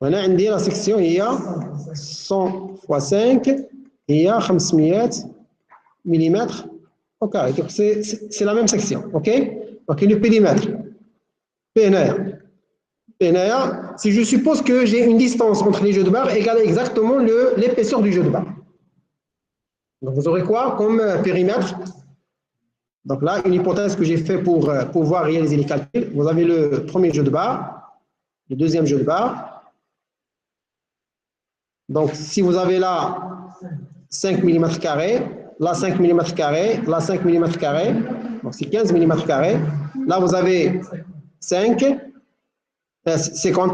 Speaker 1: وهنا عندي لا سيكسيون هي 100 fois 5 هي 500 ملم au carré. Donc c'est la même section, ok? Donc le périmètre. PNA, si je suppose que j'ai une distance entre les jeux de barre égale exactement l'épaisseur du jeu de barre. Donc vous aurez quoi comme périmètre? Donc là, une hypothèse que j'ai fait pour pouvoir réaliser les calculs. Vous avez le premier jeu de barre, le deuxième jeu de barre. Donc si vous avez là 5 mm carrés, là 5 mm carrés, là 5 mm carrés, donc c'est 15 mm carrés. Là vous avez 50,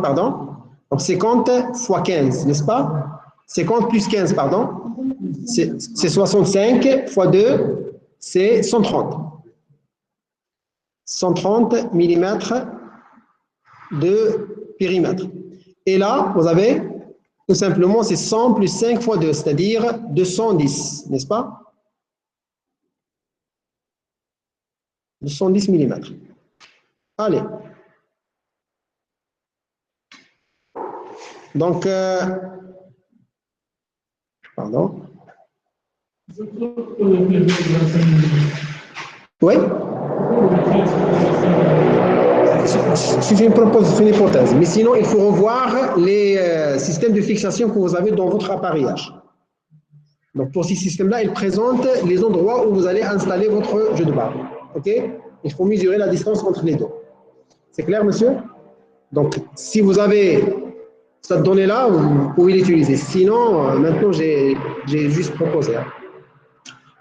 Speaker 1: pardon. Donc 50 fois 15, n'est-ce pas? 50 plus 15, pardon. C'est 65 fois 2, c'est 130. 130 mm de périmètre. Et là, vous avez tout simplement, c'est 100 plus 5 fois 2, c'est-à-dire 210, n'est-ce pas? 210 mm. Allez. Donc, pardon. Oui? C'est une hypothèse. Mais sinon, il faut revoir les systèmes de fixation que vous avez dans votre appareillage. Donc, pour ces systèmes-là, ils présentent les endroits où vous allez installer votre jeu de barre. OK? Il faut mesurer la distance entre les deux. C'est clair, monsieur? Donc, si vous avez cette donnée-là, vous pouvez l'utiliser. Sinon, maintenant, j'ai juste proposé. Hein.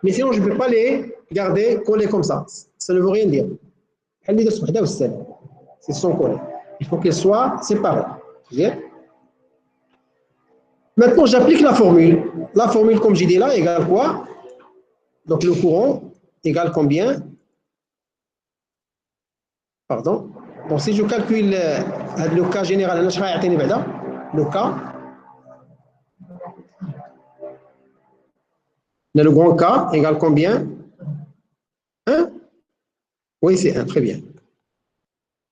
Speaker 1: Mais sinon, je ne peux pas les garder collés comme ça. Ça ne veut rien dire. C'est son collé. Il faut qu'elles soient séparées. Bien. Maintenant, j'applique la formule. La formule, comme j'ai dit là, égale quoi? Donc, le courant égale combien? Pardon. Donc, si je calcule le cas général, le cas, le grand cas égale combien? 1? Oui, c'est 1, très bien.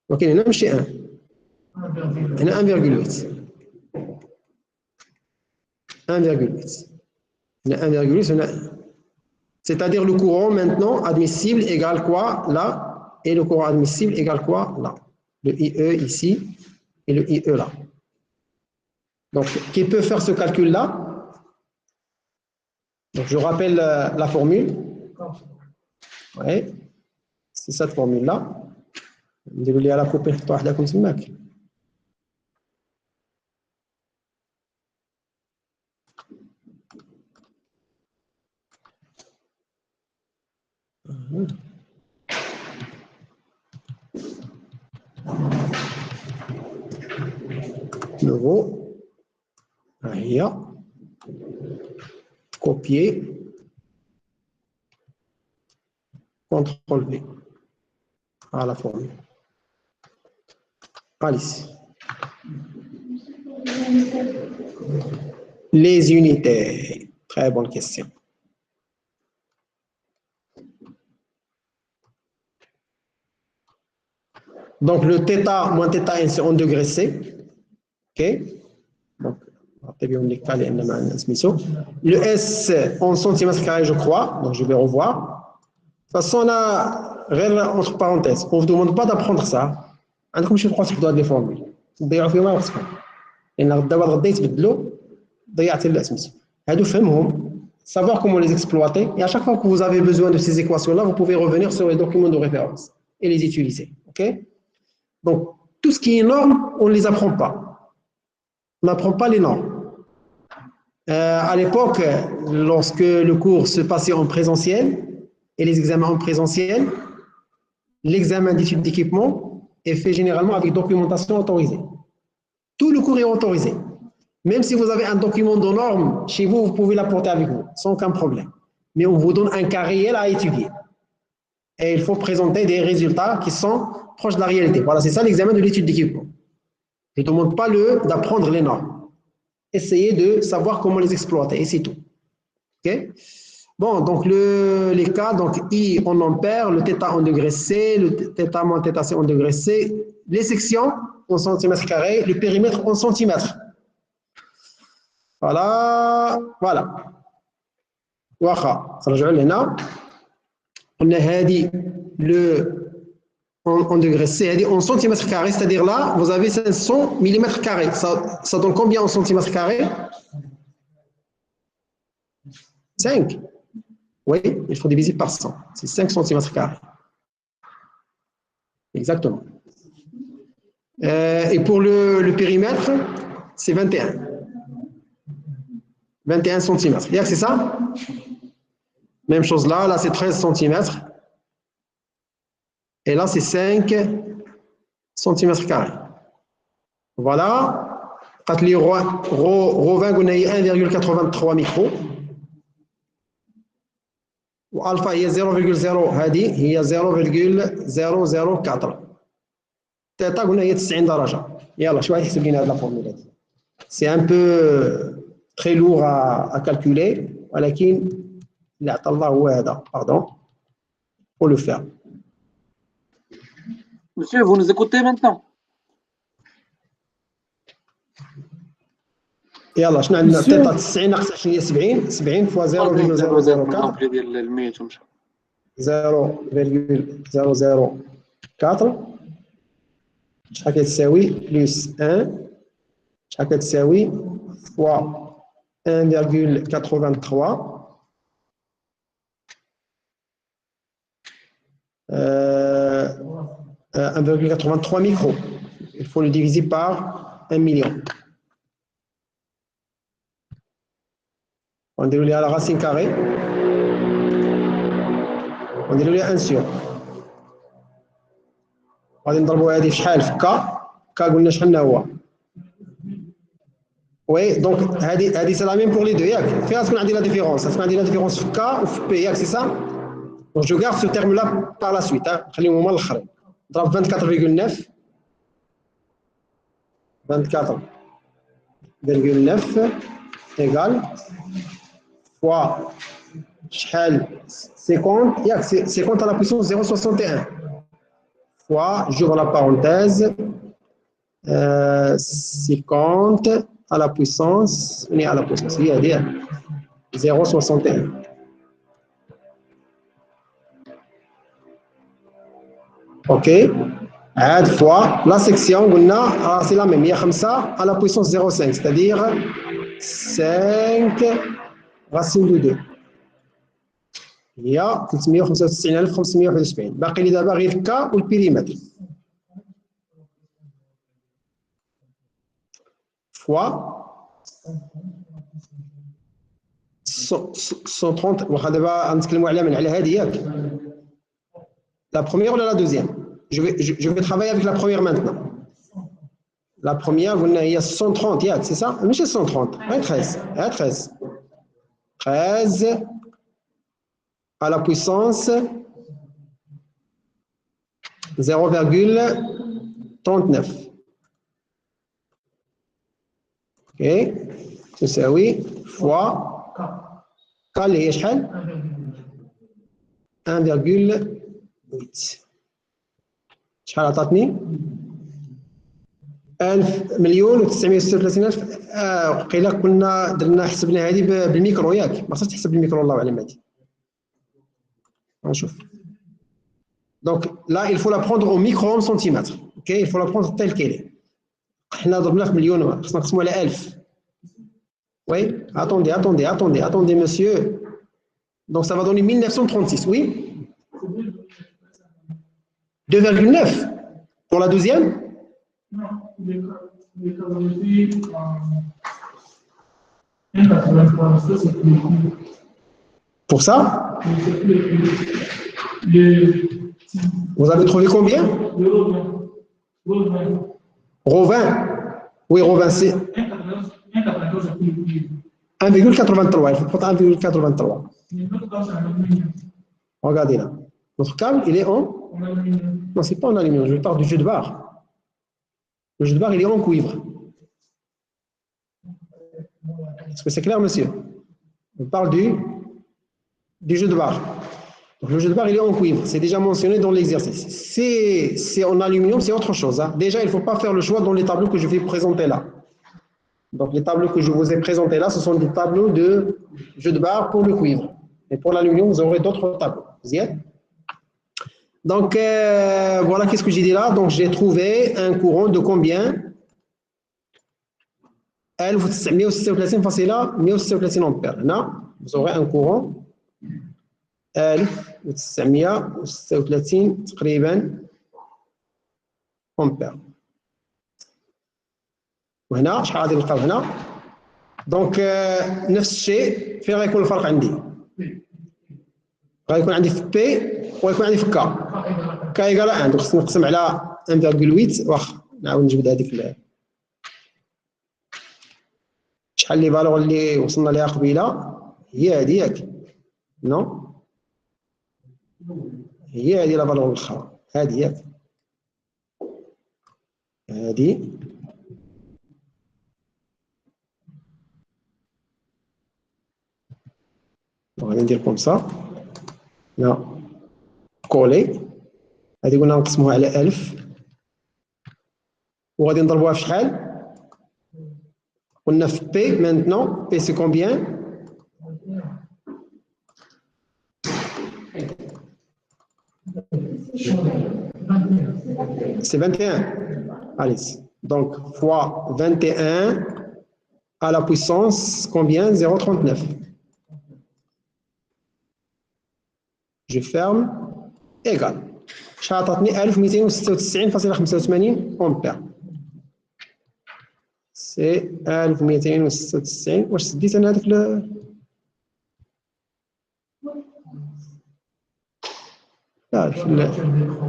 Speaker 1: Donc, il y en a même chez 1. Il y en a 1,8. 1,8. Il y en a 1,8. C'est-à-dire le courant maintenant admissible égale quoi là? Et le courant admissible égale quoi là? Le IE ici et le IE là. Donc, qui peut faire ce calcul-là? Donc, je rappelle la formule. Oui, c'est cette formule-là. نديروا على كوبي نحطوا وحدكم تماك. nouveau هي copier CTRL V à la formule. Allez. Les unités. Très bonne question. Donc, le θ moins θn, c'est en degrés C. OK. Donc, le S en centimètres carrés, je crois. Donc, je vais revoir. De toute façon, on a rien entre parenthèses. On ne vous demande pas d'apprendre ça. عندكم شي بروسيس دو هاد لي فورمول تضيعوا فيهم وقتكم لان غدا يتبدلوا ضيعتي الاسمس هادو فهمهم savoir comment les exploiter et à chaque fois que vous avez besoin de ces équations là vous pouvez revenir sur les documents de référence et les utiliser. OK? Donc tout ce qui est normes on ne les apprend pas, on n'apprend pas les normes. À l'époque lorsque le cours se passait en présentiel et les examens en présentiel, l'examen d'études d'équipement est fait généralement avec documentation autorisée. Tout le cours est autorisé. Même si vous avez un document de normes chez vous, vous pouvez l'apporter avec vous, sans aucun problème. Mais on vous donne un cas réel à étudier. Et il faut présenter des résultats qui sont proches de la réalité. Voilà, c'est ça l'examen de l'étude d'équipement. Je ne demande pas d'apprendre les normes. Essayez de savoir comment les exploiter, et c'est tout. OK? Bon, donc les cas, donc I en ampères, le θ en degrés C, le θ moins θc en degrés C. Les sections, en centimètres carrés, le périmètre en centimètres. Voilà, voilà. واخا نرجعوا لهنا قلنا هذه en degrés C, هذه en centimètres carrés, c'est-à-dire là, vous avez 500 millimètres carrés. Ça donne combien en centimètres carrés? 5. Oui, il faut diviser par 100. C'est 5 centimètres carrés. Exactement. Et pour le périmètre, c'est 21. 21 centimètres. C'est ça? Même chose là, là c'est 13 centimètres. Et là c'est 5 centimètres carrés. Voilà. Quand les rho 20, on a 1,83 micro. Alpha هي 0,0 هذه هي 0,004. تيتا قلنا هي 90 درجة. يلا شو واحد يحسب لنا هذه الفورمولا دي. C'est un peu très lourd à calculer, ولكن اللي عطى الله هو هذا. Pardon. Faut le faire.
Speaker 3: Monsieur, vous nous écoutez maintenant?
Speaker 1: يلا شنو عندنا تيتا 90 ناقص 20 هي 70 70 فوا 0,004 شحال كتساوي بلس 1 شحال كتساوي فوا 1,83 1,83 micro. Il faut le diviser par 1 million. On déroule à la racine carrée. On déroule à 1 sur. غادي نضربوا هذه في شحال في كا قلنا شحال هو. Oui, donc c'est la même pour les deux. Fais ce qu'on a dit la différence. Ce qu'on a dit la différence في K ou في P, c'est ça? Donc je garde ce terme-là par la suite. خليهم هما الاخرين. ضرب 24,9 égale fois شحال 50 50 à la puissance 0,61 fois, j'ouvre la parenthèse, 50 à la puissance, il y a 0,61. OK. Add fois la section, c'est la même, il y a 5 à la puissance 0,5, c'est-à-dire 5 racine de 2. Il y a 395,571. باقي لي دابا غير الكا والبيريمتر. fois 130 واخا دابا غنتكلموا على هذه ياك. La première ou la deuxième? Je vais travailler avec la première maintenant. La première, il y a 130, c'est ça? Mais c'est 130. 13. 13 à la puissance 0,39. OK. C'est oui, fois K اللي هي شحال 1,8. شحال عطاتني 1,936,000. وقيلا كنا درنا حسبنا هذه بالميكرو ياك ما خصهاش تحسب بالميكرو الله اعلم هذه. نشوف. Donc là il faut la prendre au micro centimètre. OK, il faut la prendre telle qu'elle est. حنا ضربنا في مليون خصنا نقسموا على 1000. Oui, attendez monsieur. Donc ça va donner 1936, oui. 2,9 pour la deuxième? Pour ça? Vous avez trouvé combien? Rho 20. Oui, Rho 20, c'est 1,83. Il faut prendre 1,83. Regardez là. Notre câble, il est en... Non, ce n'est pas en aluminium. Je parle du jeu de barre. Le jeu de barre, il est en cuivre. Est-ce que c'est clair, monsieur? On parle du jeu de barre. Donc, le jeu de barre, il est en cuivre. C'est déjà mentionné dans l'exercice. C'est en aluminium, c'est autre chose. Hein. Déjà, il ne faut pas faire le choix dans les tableaux que je vais présenter là. Donc, les tableaux que je vous ai présentés là, ce sont des tableaux de jeu de barre pour le cuivre. Et pour l'aluminium, vous aurez d'autres tableaux. Vous y êtes? Donc, voilà qu'est-ce que j'ai dit là. Donc, j'ai trouvé un courant de combien? 1936 فاصلة 136 ampères. Là, vous aurez un courant 1936 تقريبا ampères. وهنا شحال غادي نلقاو هنا؟ دونك نفس الشيء فين غيكون الفرق عندي؟ غيكون عندي في بي وغيكون عندي في كا. كا ايكال 1 دونك خصني نقسم على 1.8 واخا نعاود نجبد هذيك شحال لي فالور اللي وصلنا ليها قبيله هي هذه ياك نو هي هذه لا فالور الاخرى هذه ياك هذه غادي ندير كوم سا لا كولي هذه قلنا نقسموها على 1000 وغادي نضربوها في شحال قلنا في بي maintenant بي سي كومبيان c'est 21 allez donc fois 21 à la puissance combien 0,39 je ferme égal شحال عطاتني 1296.85 ampères سي 1296 واش سديت انا هذاك لا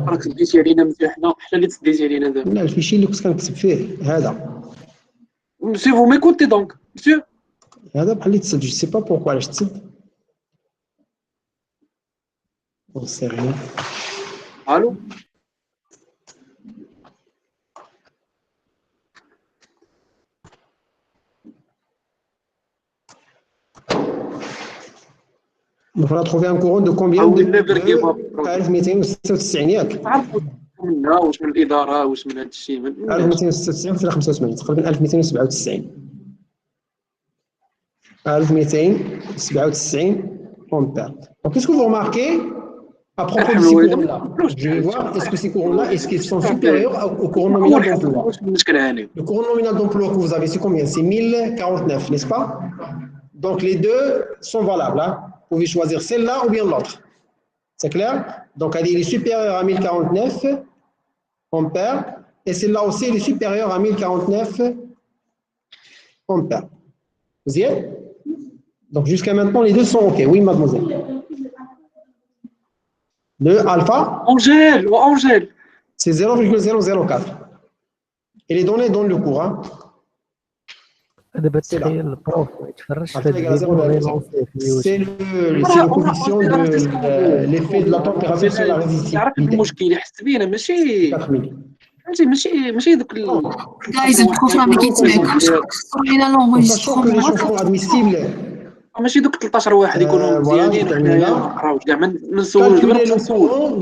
Speaker 3: راك سديتي علينا مزيان حنا اللي تسديتي علينا دابا
Speaker 1: لا الفيشي اللي كنت كنكتب فيه هذا
Speaker 3: مسيو فو ميكوتي دونك مسيو
Speaker 1: هذا بحال اللي تسد جو سي با بوركو علاش تسد on sait rien
Speaker 3: الو
Speaker 1: Donc on a trouvé un courant de combien de 1296 ياك
Speaker 3: تعرفوا منا واش من الاداره واش من هذا الشيء
Speaker 1: 1296 فاصلة 85 تقريبا 1297 1297 ampères. Donc qu'est-ce que vous remarquez à propos de ces courants-là? Je vais voir est-ce que ces courants-là est-ce qu'ils sont supérieurs au courant nominal d'emploi. Le courant nominal d'emploi que vous avez c'est combien? C'est 1049, n'est-ce pas? Donc les deux sont valables. Hein? Vous pouvez choisir celle-là ou bien l'autre. C'est clair? Donc elle est supérieure à 1049 ampères et celle-là aussi elle est supérieure à 1049 ampères. Vous y êtes? Donc jusqu'à maintenant les deux sont OK. Oui mademoiselle. Le alpha?
Speaker 3: Angèle.
Speaker 1: C'est 0,004. Et les données dans le cours. Hein?
Speaker 7: دابا تخيل البروف ما يتفرجش في
Speaker 1: c'est le coefficient de l'effet de la température sur la résistivité.
Speaker 3: عارف المشكل يحس بينا ماشي ماشي دوك
Speaker 4: Guys, البروف راه ما كيتسمعكمش خصو لينا لونغيسترمون
Speaker 3: ماشي دوك 13 واحد يكونوا مزيانين وحنايا ما نقراوش كاع ما نسولوش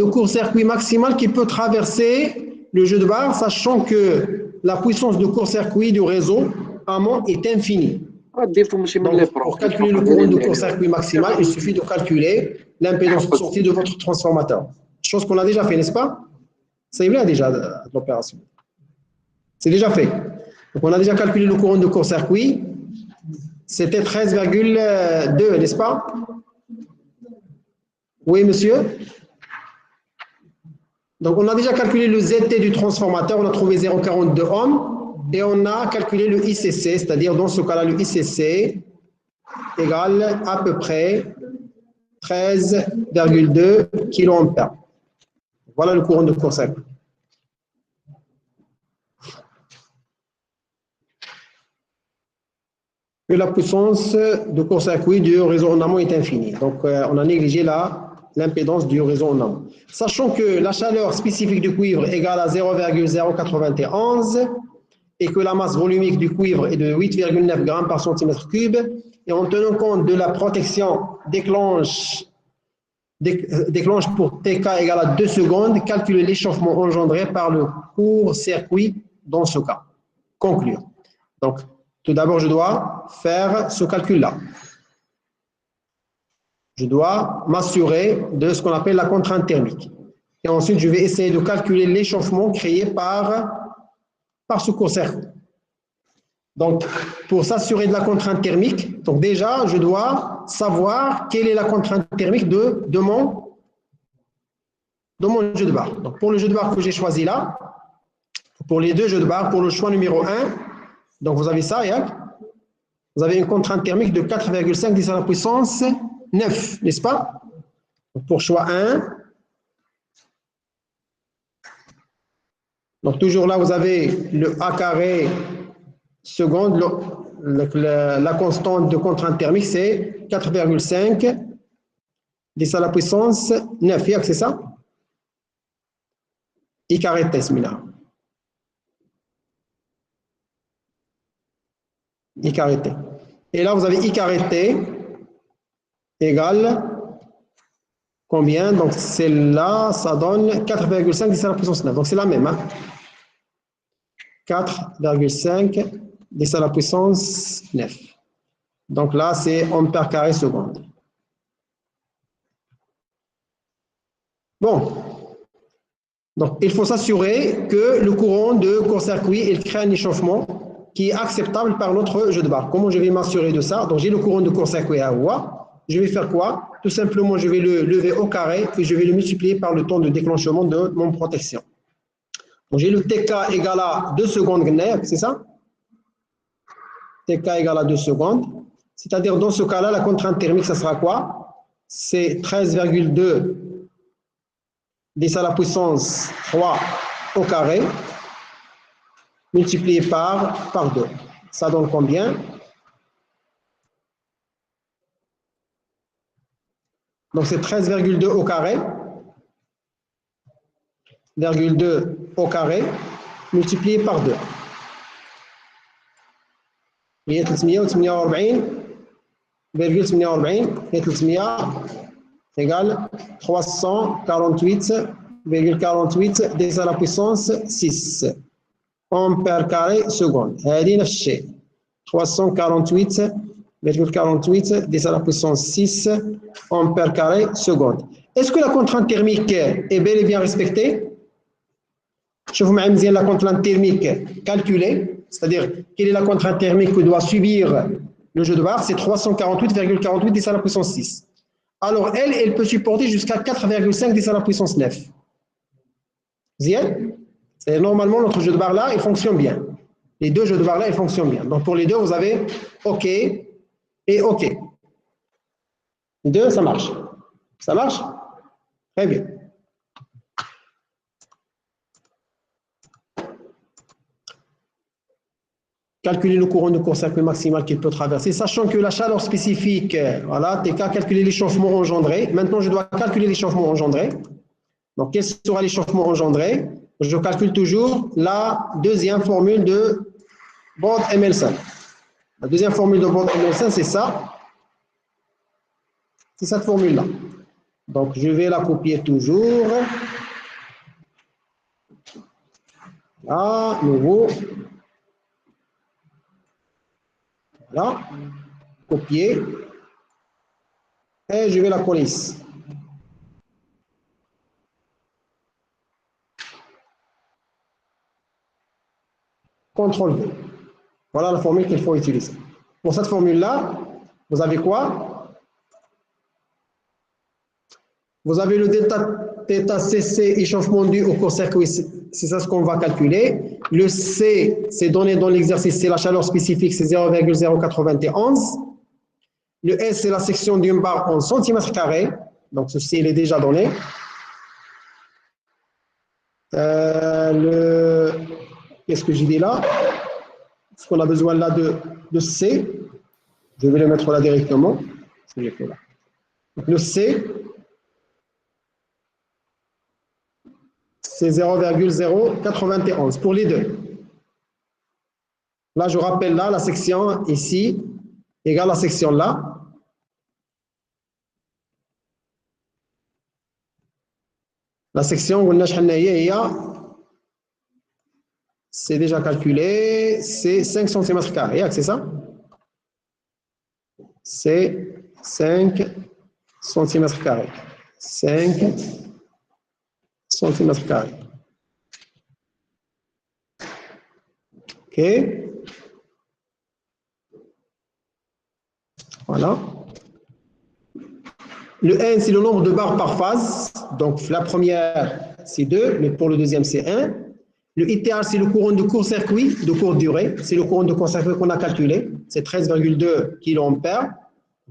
Speaker 1: de court-circuit maximal qui peut traverser le jeu de barre sachant que la puissance de court-circuit du réseau amont est infinie. Donc, pour calculer le courant de court-circuit maximal, il suffit de calculer l'impédance de sortie de votre transformateur. Chose qu'on a déjà fait, n'est-ce pas? Ça y est déjà de l'opération. C'est déjà fait. Donc, on a déjà calculé le courant de court-circuit. C'était 13,2, n'est-ce pas? Oui, monsieur? Donc, on a déjà calculé le ZT du transformateur. On a trouvé 0,42 ohms. Et on a calculé le ICC, c'est-à-dire dans ce cas-là, le ICC égale à peu près 13,2 kA. Voilà le courant de court-circuit. Et la puissance de court-circuit du réseau en amont est infinie. Donc, on a négligé l'impédance du réseau en amont. Sachant que la chaleur spécifique du cuivre égale à 0,091 et que la masse volumique du cuivre est de 8,9 grammes par centimètre cube, et en tenant compte de la protection déclenche déclenche pour TK égale à 2 secondes, calculer l'échauffement engendré par le court-circuit dans ce cas. Conclure. Donc, tout d'abord, je dois faire ce calcul-là. Je dois m'assurer de ce qu'on appelle la contrainte thermique. Et ensuite, je vais essayer de calculer l'échauffement créé par ce court-circuit. Donc, pour s'assurer de la contrainte thermique, donc déjà, je dois savoir quelle est la contrainte thermique de mon jeu de barre. Donc, pour le jeu de barre que j'ai choisi là, pour les deux jeux de barre, pour le choix numéro 1, donc vous avez ça, Yann, vous avez une contrainte thermique de 4,5 10 à la puissance 9, n'est-ce pas? Donc, pour choix 1, donc toujours là, vous avez le A carré seconde, la constante de contrainte thermique, c'est 4,5 10 à la puissance 9, c'est ça? I carré tesmina. I carré T. Et là, vous avez I carré T égale combien? Donc, celle-là, ça donne 4,5 10 à la puissance 9. Donc, c'est la même. Hein? 4,5 10 à la puissance 9. Donc, là, c'est ampère carré seconde. Bon. Donc, il faut s'assurer que le courant de court-circuit, il crée un échauffement qui est acceptable par notre jeu de barre. Comment je vais m'assurer de ça? Donc, j'ai le courant de court-circuit à OA. Je vais faire quoi? Tout simplement, je vais le lever au carré et je vais le multiplier par le temps de déclenchement de mon protection. Donc, j'ai le TK égale à 2 secondes, c'est ça? TK égale à 2 secondes. C'est-à-dire, dans ce cas-là, la contrainte thermique, ça sera quoi? C'est 13,2 10 à la puissance 3 au carré multiplié par 2. Ça donne combien? Donc, c'est 13,2 au carré, 2 au carré, multiplié par 2. هي 348,48 égale 348,48 10 à la puissance 6 ampère carré seconde. هذه نفس الشيء 348,48 10 à la puissance 6 ampère carré seconde. Est-ce que la contrainte thermique est bel et bien respectée? شوفوا معي مزيان la contrainte thermique calculée, c'est-à-dire quelle est la contrainte thermique que doit subir le jeu de barre? C'est 348,48 10 à la puissance 6. Alors elle peut supporter jusqu'à 4,5 10 à la puissance 9. Bien? Normalement, notre jeu de barre là, il fonctionne bien. Les deux jeux de barre là, ils fonctionnent bien. Donc pour les deux, vous avez OK et OK. Les deux, ça marche. Ça marche? Très bien. Calculer le courant de court-circuit maximal qu'il peut traverser, sachant que la chaleur spécifique, voilà, TK, calculer l'échauffement engendré. Maintenant, je dois calculer l'échauffement engendré. Donc, quel sera l'échauffement engendré? Je calcule toujours la deuxième formule de Bode-Emelson. La deuxième formule de Bode-Emelson, c'est ça. C'est cette formule-là. Donc, je vais la copier toujours. Là, nouveau. Voilà, copier, et je vais la coller ici. CTRL V. Voilà la formule qu'il faut utiliser. Pour cette formule-là, vous avez quoi? Vous avez le delta CC échauffement dû au court-circuit, c'est ça ce qu'on va calculer. Le C, c'est donné dans l'exercice, c'est la chaleur spécifique, c'est 0,091. Le S, c'est la section d'une barre en centimètres carrés. Donc, ceci, il est déjà donné. Qu'est-ce que j'ai dit là? Est-ce qu'on a besoin là de C? Je vais le mettre là directement. Ce que j'ai fait là. Donc, le C, c'est 0,091 pour les deux. Là, je rappelle là, la section ici égale la section là. La section, c'est déjà calculé, c'est 5 cm², c'est ça? C'est 5 cm². 5 cm². OK. Voilà. Le N, c'est le nombre de barres par phase. Donc, la première, c'est 2, mais pour le deuxième, c'est 1. Le ITH, c'est le courant de court-circuit, de courte durée. C'est le courant de court-circuit qu'on a calculé. C'est 13,2 kA.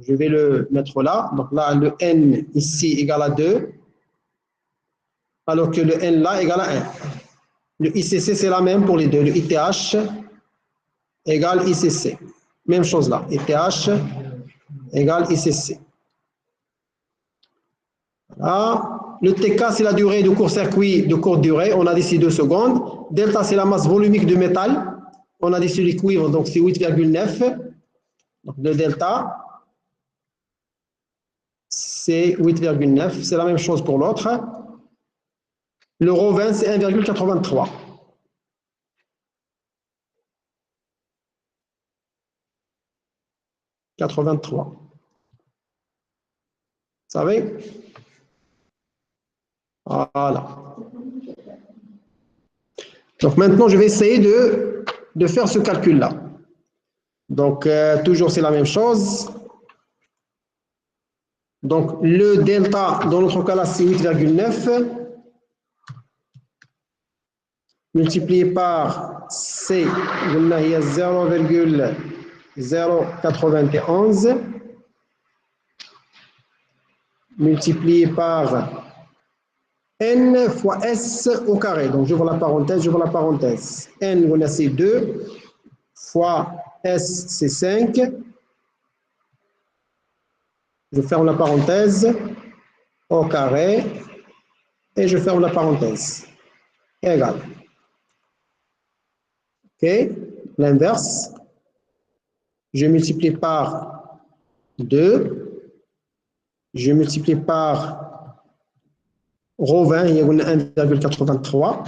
Speaker 1: Je vais le mettre là. Donc là, le N ici égale à 2, alors que le N là égale à 1. Le ICC, c'est la même pour les deux. Le ITH égale ICC. Même chose là. ITH égale ICC. Voilà. Le TK, c'est la durée de court-circuit de courte durée. On a d'ici 2 secondes. Delta, c'est la masse volumique de métal. On a d'ici le cuivre, donc c'est 8,9. Donc le delta, c'est 8,9. C'est la même chose pour l'autre. Le ρ20, c'est 1,83. Vous savez? Voilà. Donc maintenant, je vais essayer de faire ce calcul-là. Donc, toujours c'est la même chose. Donc, le delta, dans notre cas là, c'est 8,9. Multiplié par C, il y a 0,091. Multiplié par N fois S au carré. Donc, j'ouvre la parenthèse. N, c'est 2, fois S, c'est 5. Je ferme la parenthèse, au carré, et je ferme la parenthèse. Égal. OK, l'inverse. Je multiplie par 2. Je multiplie par ρ20, il y a 1,83.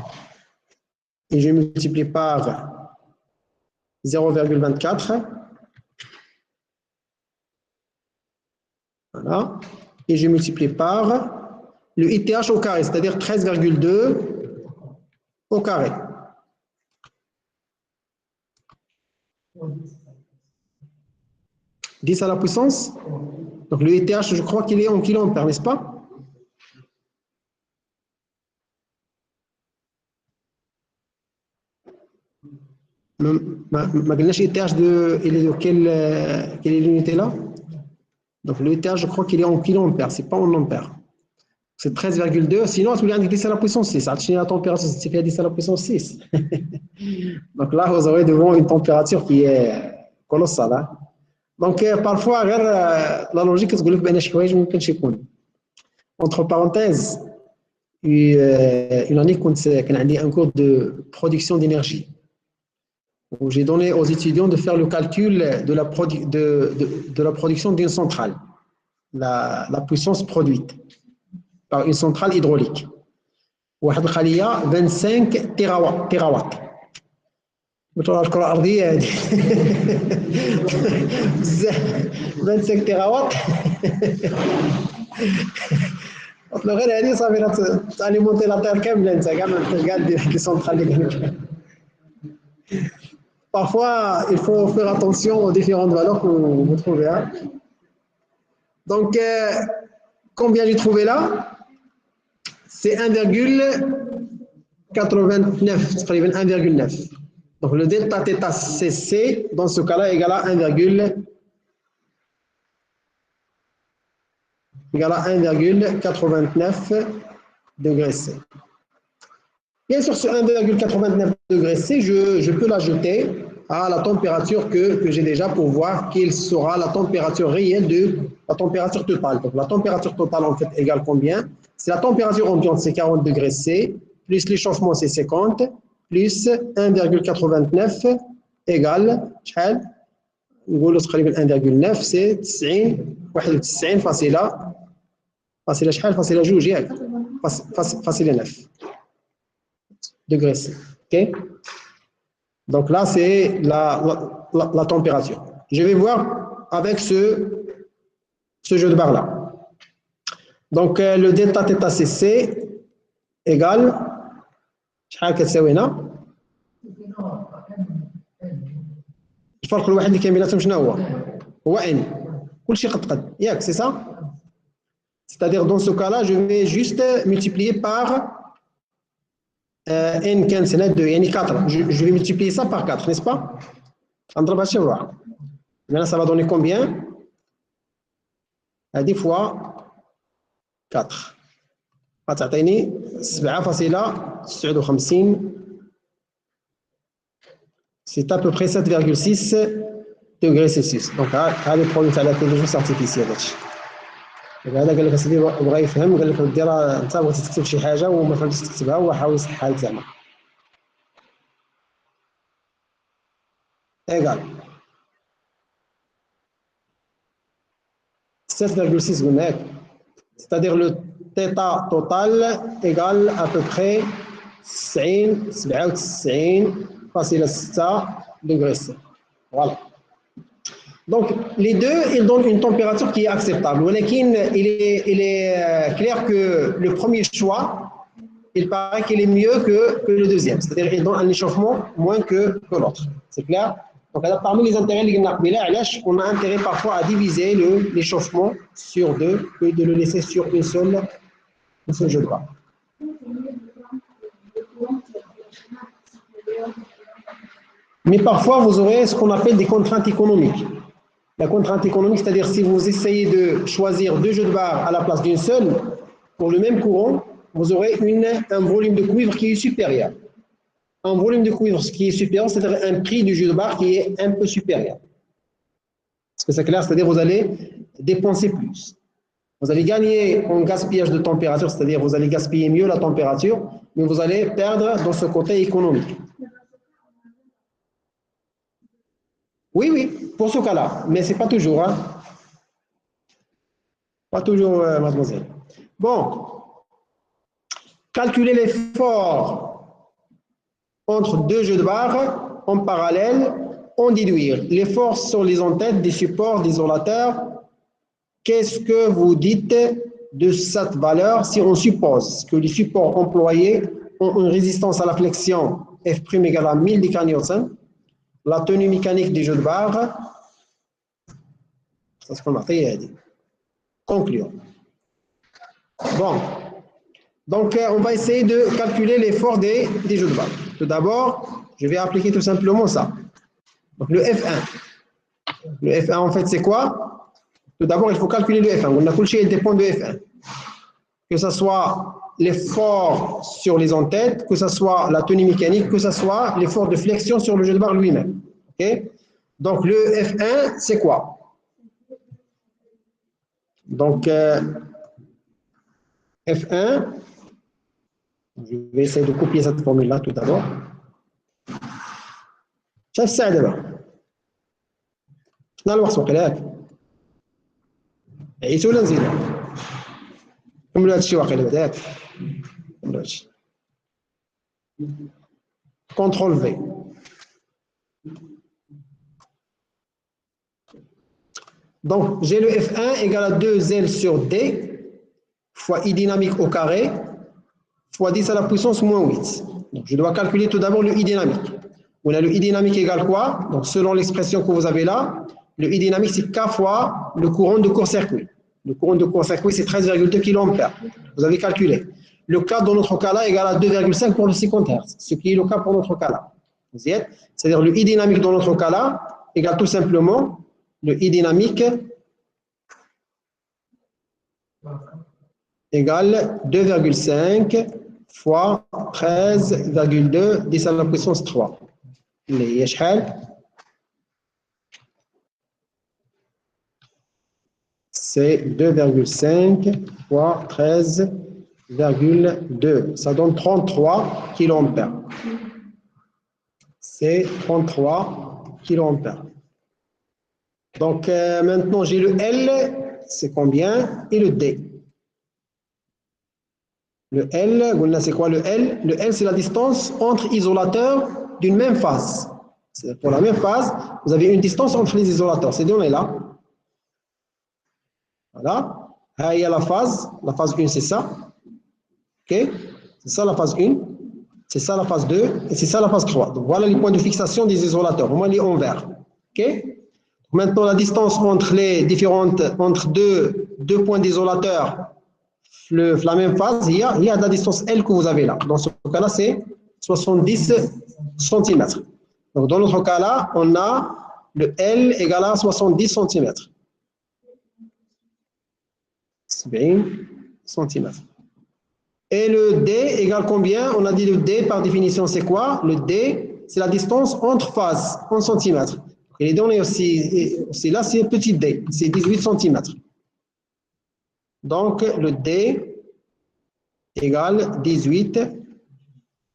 Speaker 1: Et je multiplie par 0,24. Voilà. Et je multiplie par le ITH au carré, c'est-à-dire 13,2 au carré. « 10 à la puissance ». Donc le ITH, je crois qu'il est en kiloampères, n'est-ce pas? ما قلناش ITH il est de quelle unité là? Donc le ITH, je crois qu'il est en kiloampères, c'est pas en ampères. C'est 13,2, sinon tu as 10 à la puissance 6. La température, c'est 10 à la puissance 6. Donc là, vous aurez devant une température qui est colossale. Hein? Donc parfois, la logique, c'est que entre parenthèses, une année, quand j'ai un cours de production d'énergie, où j'ai donné aux étudiants de faire le calcul de la production d'une centrale, la puissance produite par une centrale hydraulique. 25 térawatts. الكرة الأرضية 25 térawatts. غير هذه صافي تاليمونتي لا تير كامله انت كاع دي سونترال. Parfois, il faut faire attention aux différentes valeurs que vous trouvez. Hein. Donc, combien j'ai trouvé là? C'est 1,89, 1,9. Donc, le delta θ CC, dans ce cas-là, égale à 1,89 degrés C. Bien sûr, ce 1,89 degrés C, je peux l'ajouter à la température que j'ai déjà pour voir quelle sera la température réelle de la température totale. Donc, la température totale, en fait, égale combien? C'est la température ambiante, c'est 40 degrés C, plus l'échauffement, c'est 50, plus 1,89 égale, 1,9, c'est 91 فاصلة 2 ياك facile 9 degrés C. OK? Donc là, c'est la température. Je vais voir avec ce jeu de barre-là. Donc, le delta θ CC égale, شحال كتساوي هنا؟ الفرق الوحيد اللي كاين بيناتهم شنو هو؟ هو n. كلشي قد ياك c'est ça? C'est-à-dire dans ce cas-là, je vais juste multiplier par n كان سنة 2 يعني 4. Je vais multiplier ça par 4, n'est-ce pas? نضربها شي واحد. Maintenant, ça va donner combien? هذه fois 4. غتعطيني 7,59. C'est à peu près 7,6 degrés Celsius. Donc, هذا البروبليم تاع l'intelligence artificielle هادشي. هذا قال لك اسيدي بغى يفهم، قال لك ودي راه انت بغيتي تكتب شي حاجه وما فهمتش تكتبها، هو حاول يصحح لك زعما. ايغال 7,6 قلنا ياك. C'est-à-dire le θ total égale à peu près 97,6 degrés C. Voilà. Donc, les deux, ils donnent une température qui est acceptable. Mais il est clair que le premier choix, il paraît qu'il est mieux que le deuxième. C'est-à-dire qu'il donne un échauffement moins que l'autre. C'est clair? Donc, parmi les intérêts, on a intérêt parfois à diviser l'échauffement sur deux que de le laisser sur un seul jeu de barre. Mais parfois, vous aurez ce qu'on appelle des contraintes économiques. La contrainte économique, c'est-à-dire si vous essayez de choisir deux jeux de barre à la place d'une seule, pour le même courant, vous aurez un volume de cuivre qui est supérieur. Un volume de cuivre qui est supérieur, c'est-à-dire un prix du jeu de barre qui est un peu supérieur. Est-ce que c'est clair? C'est-à-dire vous allez dépenser plus. Vous allez gagner en gaspillage de température, c'est-à-dire vous allez gaspiller mieux la température, mais vous allez perdre dans ce côté économique. Oui, pour ce cas-là, mais ce n'est pas toujours. Hein. Pas toujours, mademoiselle. Bon, calculer l'effort entre deux jeux de barre en parallèle, en déduire l'effort sur les entêtes des supports d'isolateurs. Qu'est-ce que vous dites de cette valeur si on suppose que les supports employés ont une résistance à la flexion F' égale à 1000 décaniocents? La tenue mécanique des jeux de barre, c'est ce qu'on a fait. Concluons. Bon, donc on va essayer de calculer l'effort des jeux de barre. Tout d'abord, je vais appliquer tout simplement ça. Donc le F1. Le F1, en fait, c'est quoi? Tout d'abord, il faut calculer le F1. On a couché, il dépend de F1. Que ce soit l'effort sur les entêtes, que ce soit la tenue mécanique, que ce soit l'effort de flexion sur le jeu de barre lui-même. Okay? Donc, le F1, c'est quoi? Donc, F1, je vais essayer de copier cette formule-là tout d'abord. شايف الساعة دابا؟ شنو الوقت واقيلا ياك؟ عييتو ولا نزيدو؟ كملوا هادشي واقيلا بعدا ياك؟ كملوا هادشي. CTRL V. Donc, j'ai le F1 égale à 2L sur D fois I dynamique au carré fois 10 à la puissance moins 8. Donc, je dois calculer tout d'abord le I dynamique. On a le I dynamique égale quoi? Donc, selon l'expression que vous avez là, le I dynamique, c'est K fois le courant de court-circuit. Le courant de court-circuit, c'est 13,2 kA. Vous avez calculé. Le K dans notre cas-là égale à 2,5 pour le 50 Hz, ce qui est le cas pour notre cas-là. C'est-à-dire le I dynamique dans notre cas-là égale tout simplement le I dynamique égale 2,5 fois 13,2 10 à la puissance 3. C'est 2,5 fois 13,2. Ça donne 33 kA. C'est 33 kA. Donc, maintenant, j'ai le L, c'est combien? Et le D. Le L, c'est quoi le L? Le L, c'est la distance entre isolateurs d'une même phase. Pour la même phase, vous avez une distance entre les isolateurs. Ces données-là. Voilà. Là, il y a la phase 1, c'est ça. OK? C'est ça la phase 1. C'est ça la phase 2. Et c'est ça la phase 3. Donc, voilà les points de fixation des isolateurs. Au moins, les en vert. OK? Maintenant, la distance entre les différentes, entre deux points d'isolateurs, la même phase, il y a la distance L que vous avez là. Dans ce cas-là, c'est 70 cm. Donc, dans notre cas-là, on a le L égale à 70 cm. 70 cm. Et le D égale combien? On a dit le D, par définition, c'est quoi? Le D, c'est la distance entre phases, en centimètres. Et les données aussi là, c'est petit d, c'est 18 cm. Donc, le d égale 18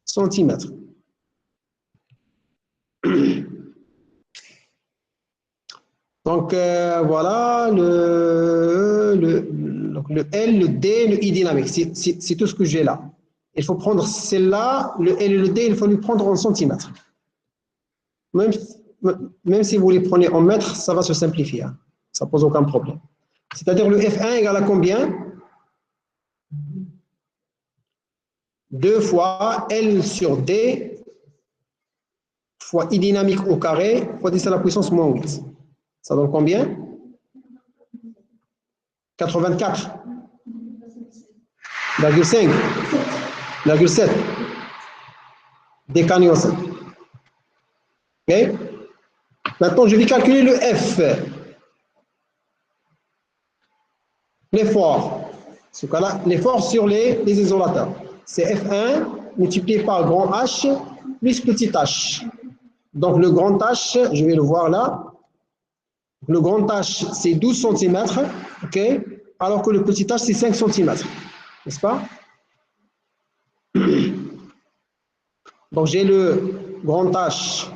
Speaker 1: cm. Donc, voilà le L, le D, le I dynamique. C'est tout ce que j'ai là. Il faut prendre celle-là, le L et le D, il faut les prendre en centimètres. Même si vous les prenez en mètres, ça va se simplifier. Ça ne pose aucun problème. C'est-à-dire le F1 égale à combien? 2 fois L sur D fois I dynamique au carré fois 10 à la puissance moins 8. Ça donne combien? 84,5,7 décanios. OK? Maintenant, je vais calculer le F. L'effort. Ce cas-là, l'effort sur les isolateurs. C'est F1 multiplié par grand H plus petit h. Donc, le grand H, je vais le voir là. Le grand H, c'est 12 cm. OK? Alors que le petit h, c'est 5 cm. N'est-ce pas? Donc, j'ai le grand H,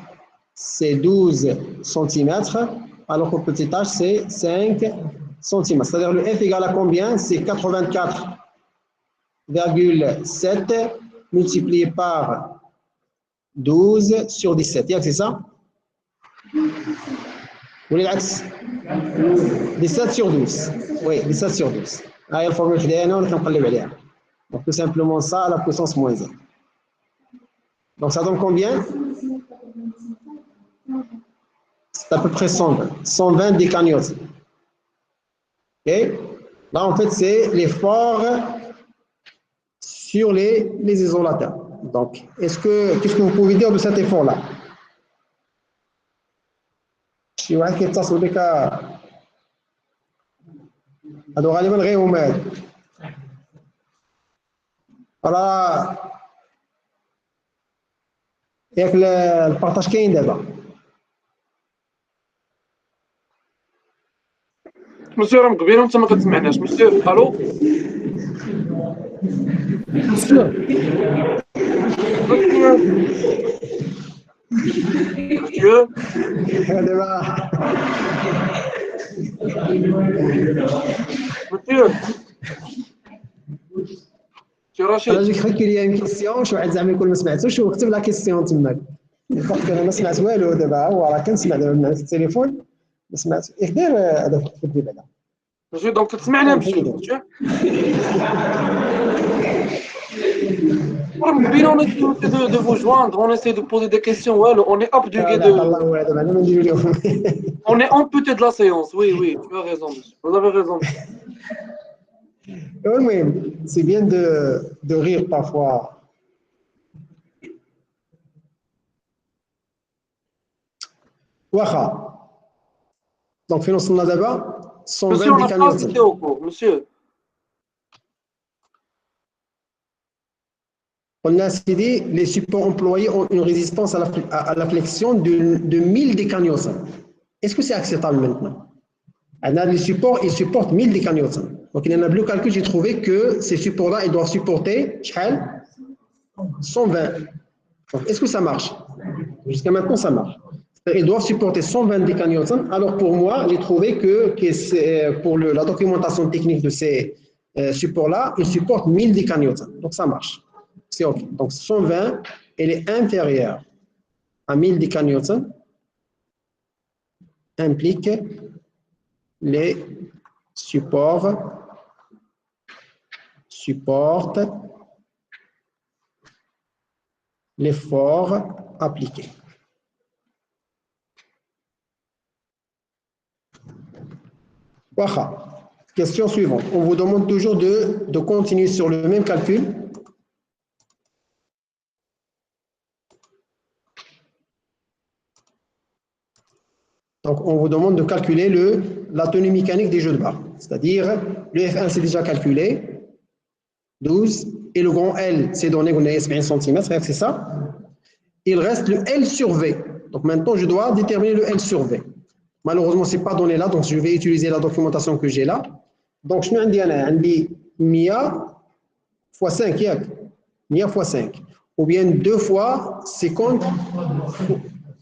Speaker 1: c'est 12 cm, alors que le petit h, c'est 5 cm. C'est-à-dire le F égale à combien? C'est 84,7 multiplié par 12 sur 17. C'est ça? Ou l'axe? 17 sur 12. Oui, 17 sur 12. Là, il y a la formule qui est donc tout simplement ça à la puissance moins 1. Donc ça donne combien? C'est à peu près 120 décanios. OK? Là, en fait, c'est l'effort sur les isolateurs. Donc, qu'est-ce que vous pouvez dire de cet effort-là? شي واحد كيتصل بك هادو غالبا غير هما راه ياك البارطاج كاين دابا
Speaker 3: مسيو راه مقبيل وانت ما كتسمعناش مسيو الو مسيو
Speaker 1: انا جيت خدت لي une question شي واحد زعما يكون ما سمعتوش وكتب لا كيسيون تماك الفرق انا ما سمعت والو دابا هو راه كنسمع دابا من التليفون ما سمعت يقدر هذا في بعدا
Speaker 3: مسيو دونك تسمعنا مسيو on essaie de vous joindre, on essaie de poser des questions, on est abdugué de... On est amputé de la séance, oui, tu as raison, monsieur. Vous avez raison.
Speaker 1: Oui, c'est bien de rire parfois. Waha. Donc, faisons d'abord 120 décanios.
Speaker 3: Monsieur.
Speaker 1: On a cédé, les supports employés ont une résistance à la flexion de 1000 décanios. Est-ce que c'est acceptable maintenant? Les supports, ils supportent 1000 décanios. Donc, il y en a le calcul, j'ai trouvé que ces supports-là, ils doivent supporter 120. Donc, est-ce que ça marche? Jusqu'à maintenant, ça marche. Ils doivent supporter 120 décanios. Alors, pour moi, j'ai trouvé que pour la documentation technique de ces support-là, il supporte 1000 décanewtons. Donc, ça marche. C'est OK. Donc, 120, elle est inférieure à 1000 décanewtons, implique les supportent l'effort appliqué. Voilà. Question suivante. On vous demande toujours de continuer sur le même calcul. Donc, on vous demande de calculer la tenue mécanique des jeux de barres. C'est-à-dire, le F1, c'est déjà calculé, 12, et le grand L, c'est donné, on a 70 cm, c'est ça. Il reste le L sur V. Donc, maintenant, je dois déterminer le L sur V. Malheureusement, ce n'est pas donné là, donc je vais utiliser la documentation que j'ai là. Donc, je vais 100 fois 5, 100 fois 5, ou bien 2 fois 50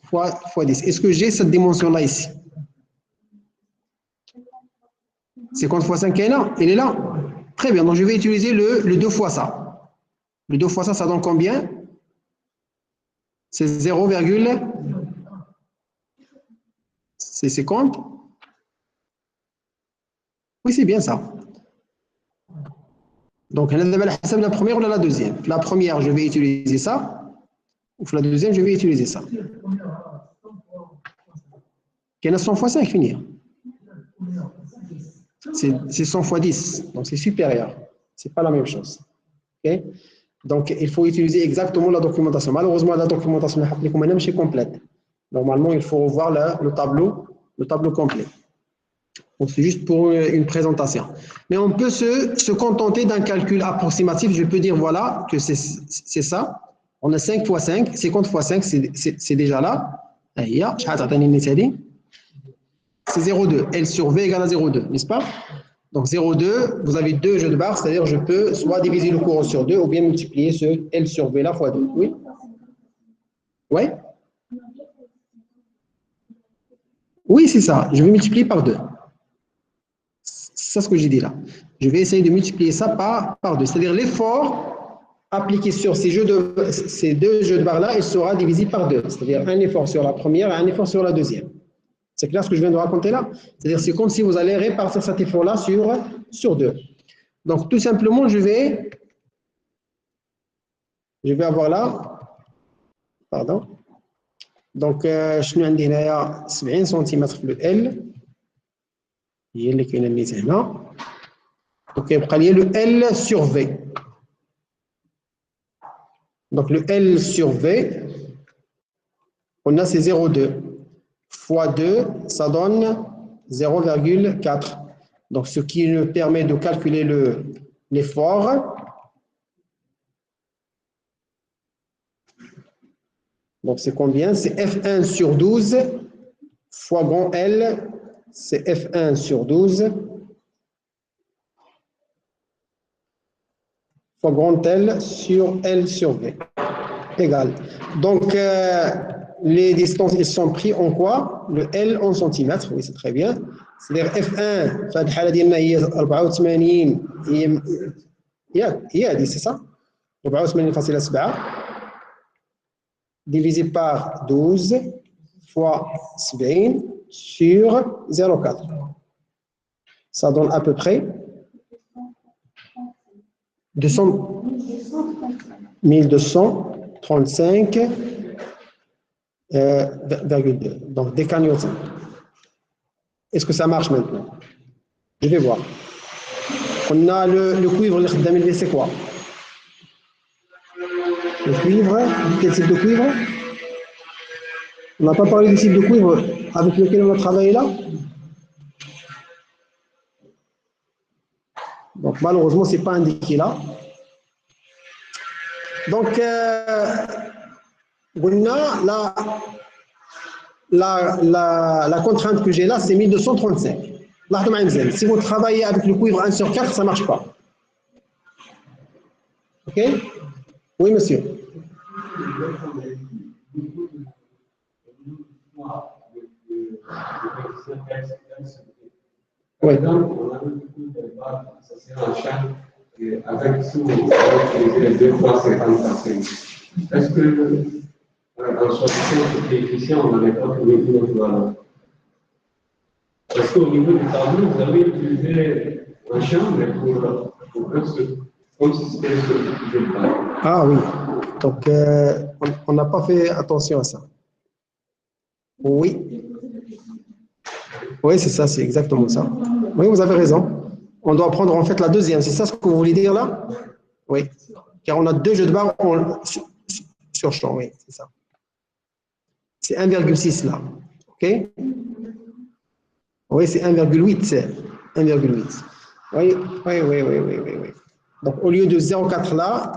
Speaker 1: fois 10. Est-ce que j'ai cette dimension-là ici? 50 fois 5, elle est là. Très bien, donc je vais utiliser le 2 fois ça. Le 2 fois ça, ça donne combien? C'est 0, c'est 50? Oui, c'est bien ça. Donc, la première ou la deuxième? La première, je vais utiliser ça. Ou la deuxième, je vais utiliser ça. Il y en a 100 fois 5, finir. C'est 100 fois 10, donc c'est supérieur. Ce n'est pas la même chose. Okay? Donc, il faut utiliser exactement la documentation. Malheureusement, la documentation est complète. Normalement, il faut revoir le tableau complet. Donc, c'est juste pour une présentation. Mais on peut se contenter d'un calcul approximatif. Je peux dire, voilà, que c'est ça. On a 5 fois 5, 50 fois 5, c'est déjà là. C'est 0,2. L sur V égale à 0,2, n'est-ce pas? Donc 0,2, vous avez 2 jeux de barres, c'est-à-dire je peux soit diviser le courant sur 2 ou bien multiplier ce L sur V là fois 2. Oui? Oui? Oui, c'est ça. Je vais multiplier par 2. C'est ce que j'ai dit là. Je vais essayer de multiplier ça par 2. C'est-à-dire l'effort appliqué sur ces deux jeux de barres là, il sera divisé par 2. C'est-à-dire un effort sur la première et un effort sur la deuxième. C'est clair ce que je viens de raconter là? C'est-à-dire c'est comme si vous allez répartir cet effort-là sur 2. Donc tout simplement, je vais avoir là, pardon. Donc je vais dire 70 cm le L. هي اللي كاينه اللي هنا. Donc يبقى لي le L sur V. Donc le L sur V, on a c'est 0,2. Fois 2, ça donne 0,4. Donc, ce qui nous permet de calculer l'effort. Donc, c'est combien? C'est F1 sur 12 fois grand L, c'est F1 sur 12 fois grand L sur V. Égal. Donc, les distances, ils sont pris en quoi? Le L en centimètres, oui, c'est très bien. C'est-à-dire F1, في الحالة ديالنا هي 84 هي c'est ça? 84,7 divisé par 12 fois 70 sur 0,4. Ça donne à peu près 1235,2. Donc, décanewtons. Est-ce que ça marche maintenant? Je vais voir. On a le cuivre, c'est quoi? Le cuivre, quel type de cuivre? On n'a pas parlé du type de cuivre avec lequel on a travaillé là? Donc, malheureusement, ce n'est pas indiqué là. Donc, la contrainte que j'ai là, c'est 1235. Si vous travaillez avec le cuivre 1 sur 4, ça ne marche pas. OK? Oui, monsieur. Oui.
Speaker 12: c'est un champ avec sous les 2 fois 55. Est-ce que en choisissant ce coefficient, on n'avait pas trouvé une autre valeur? Parce qu'au niveau du tableau, vous avez utilisé un champ, mais pour comme si c'était ce que je parle.
Speaker 1: Ah oui, donc on n'a pas fait attention à ça. Oui. Oui, c'est ça, c'est exactement ça. Oui, vous avez raison. On doit prendre en fait la deuxième, c'est ça ce que vous voulez dire là? Oui, car on a 2 jeux de barre sur champ, oui, c'est ça. C'est 1,6 là, ok? Oui, c'est 1,8, c'est 1,8. Oui, oui, oui, oui, oui, oui, oui. Donc, au lieu de 0,4 là,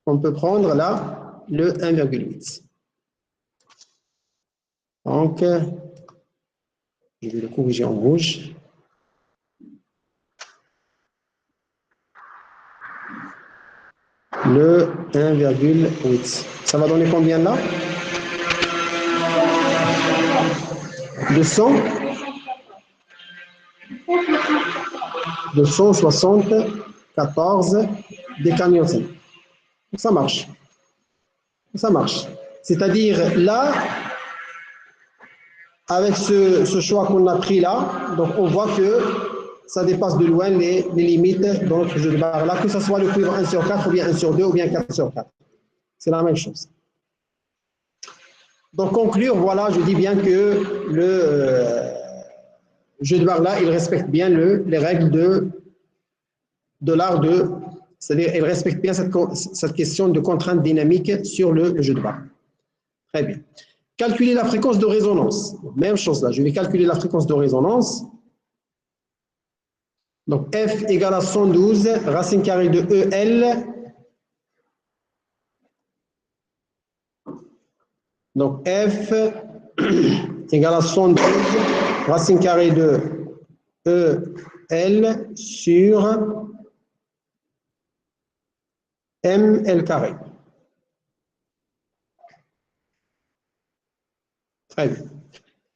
Speaker 1: on peut prendre là le 1,8. Donc, je vais le corriger en rouge. Le 1,8. Ça va donner combien là? 274 décamionnes. Ça marche. Ça marche. C'est-à-dire là, avec ce choix qu'on a pris là, donc on voit que ça dépasse de loin les limites de notre jeu de barre là, que ce soit le cuivre 1 sur 4 ou bien 1 sur 2 ou bien 4 sur 4. C'est la même chose. Donc conclure, voilà, je dis bien que le jeu de barre là, il respecte bien les règles de l'art de, c'est-à-dire il respecte bien cette question de contrainte dynamique sur le jeu de barre. Très bien. Calculer la fréquence de résonance. Même chose là, je vais calculer la fréquence de résonance. Donc F égale à 112, racine carrée de EL. Donc F égale à 112, racine carrée de EL sur ML carré. Très bien.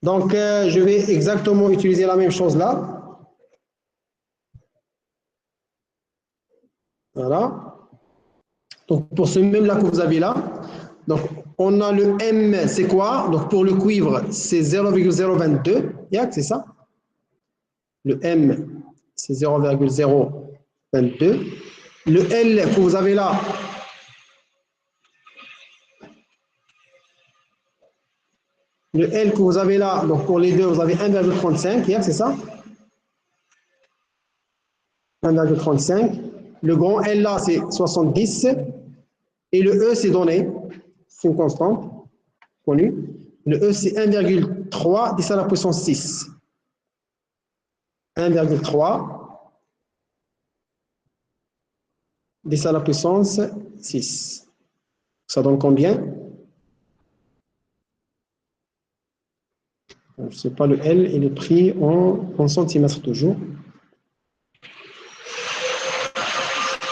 Speaker 1: Donc, je vais exactement utiliser la même chose là. Voilà. Donc, pour ce même là que vous avez là, donc on a le M, c'est quoi? Donc, pour le cuivre, c'est 0,022. C'est ça? Le M, c'est 0,022. Le L que vous avez là, donc pour les deux, vous avez 1,35, c'est ça? 1,35. Le grand L là, c'est 70. Et le E, c'est donné. C'est une constante connue. Le E, c'est 1,3 10 à la puissance 6. 1,3 10 à la puissance 6. Ça donne combien? Je ne sais pas, le L, il est pris en centimètres toujours.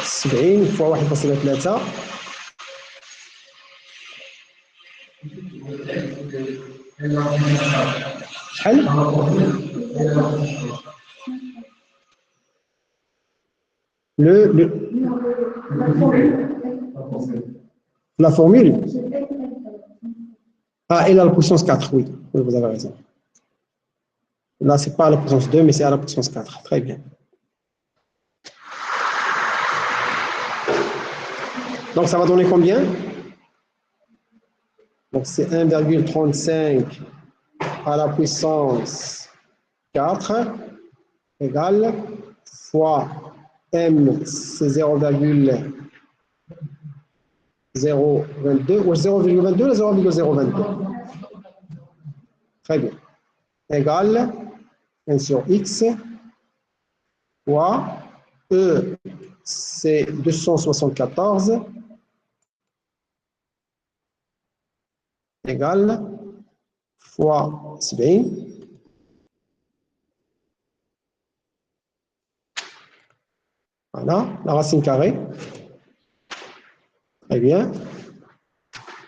Speaker 1: 70 fois 1.3. شحال؟ La formule. Ah, et la puissance 4, oui, vous avez raison. Là, ce n'est pas à la puissance 2, mais c'est à la puissance 4. Très bien. Donc, ça va donner combien? Donc, c'est 1,35 à la puissance 4 égale fois M, c'est 0,022 ou 0,22 ou 0,022. Très bien. Égale 1 sur X fois E, c'est 274 égale fois 70. Voilà, la racine carrée. Très bien.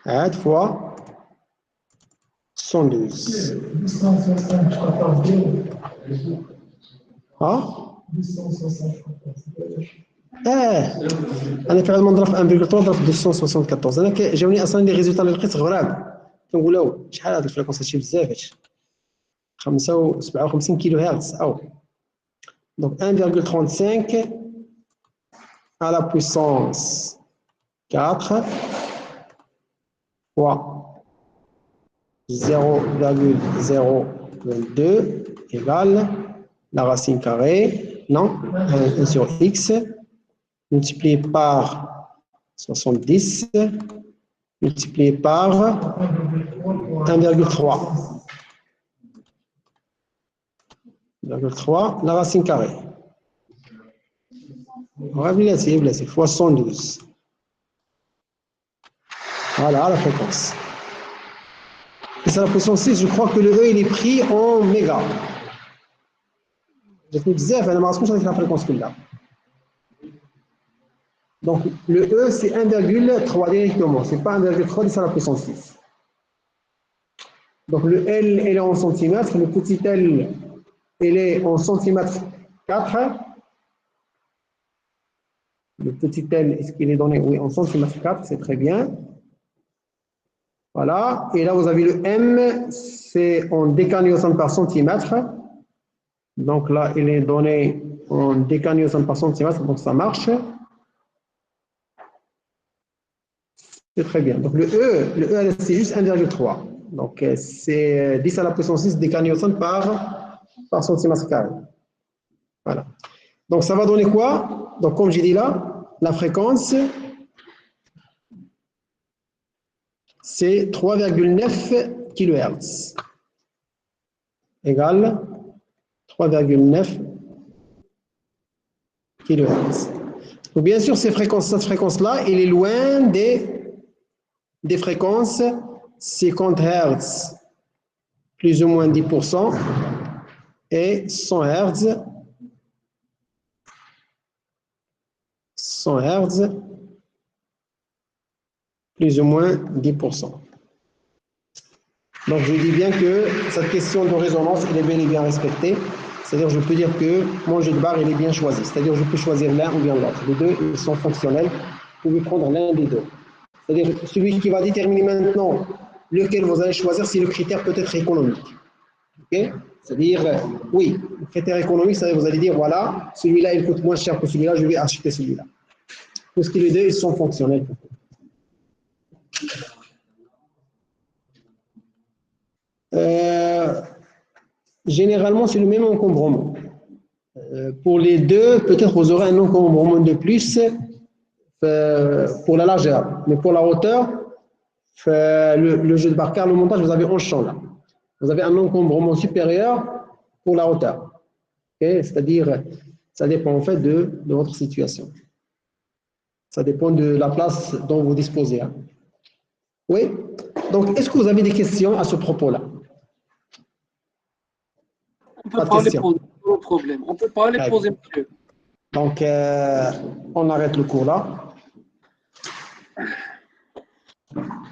Speaker 1: 1 fois 112. Ah, انا فعلا نضرب 1.3 ضرب 274. انا جاوني اصلا لي ريزولتا اللي لقيت غراب كنقولوا شحال هاد الفريكونس هادشي بزاف هادشي 57 كيلو هرتز او دونك 1.35 à la puissance 4 fois 0,022 égale la racine carrée, non, 1 sur x, multiplié par 70, multiplié par 1,3. 1,3, la racine carrée. Fois 112. Voilà la fréquence. Et c'est la puissance 6, je crois que le E il est pris en méga. J'ai fait bzaf, elle m'a raconté la fréquence que là. Donc le E c'est 1,3 directement, c'est pas 1,3, c'est la puissance 6. Donc le L elle est en centimètres, le petit L elle est en centimètres 4. Le petit L, est-ce qu'il est donné? Oui, en centimètres 4, c'est très bien. Voilà. Et là, vous avez le M, c'est en décanewtons par centimètre. Donc là, il est donné en décanewtons par centimètre, donc ça marche. C'est très bien. Donc le E c'est juste 1,3. Donc c'est 10 à la puissance 6 décanewtons par centimètre carré. Voilà. Donc ça va donner quoi? Donc comme j'ai dit là, la fréquence, c'est 3,9 kHz égale 3,9 kHz. Donc bien sûr, cette fréquence-là, elle est loin des fréquences 50 Hz, plus ou moins 10%, et 100 Hz. 100 Hz, plus ou moins 10%. Donc je dis bien que cette question de résonance, elle est bel et bien respectée. C'est-à-dire je peux dire que mon jeu de barre, il est bien choisi. C'est-à-dire je peux choisir l'un ou bien l'autre. Les deux, ils sont fonctionnels. Vous pouvez prendre l'un des deux. C'est-à-dire celui qui va déterminer maintenant lequel vous allez choisir, c'est le critère peut-être économique. Okay? C'est-à-dire, oui, le critère économique, c'est-à-dire vous allez dire, voilà, celui-là, il coûte moins cher que celui-là, je vais acheter celui-là. Parce que les deux, ils sont fonctionnels. Généralement, c'est le même encombrement. Pour les deux, peut-être vous aurez un encombrement de plus pour la largeur. Mais pour la hauteur, le jeu de barre, car le montage, vous avez un champ là. Vous avez un encombrement supérieur pour la hauteur. Okay? C'est-à-dire, ça dépend en fait de votre situation. Ça dépend de la place dont vous disposez. Hein. Oui? Donc, est-ce que vous avez des questions à ce propos-là?
Speaker 3: On ne peut pas les poser, pas de problème. On ne peut pas les poser, monsieur.
Speaker 1: Donc, on arrête le cours là.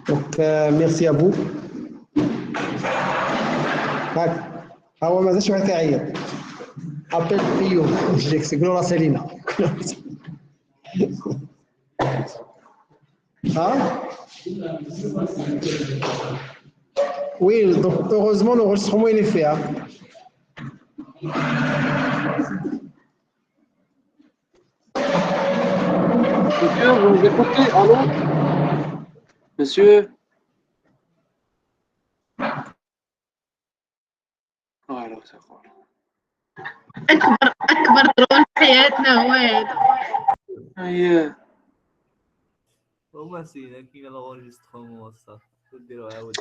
Speaker 1: Donc, merci à vous. Appelle Pio. C'est Gloria Selina. Ah? Oui, donc heureusement l'enregistrement il est fait. Hein.
Speaker 3: Monsieur, vous nous écoutez? Allô? Monsieur? Voilà, ça va.
Speaker 5: أكبر درون في حياتنا هو هذا.
Speaker 3: أيه.
Speaker 13: هما سينا كاين لونجستخومون صافي ديروا عاود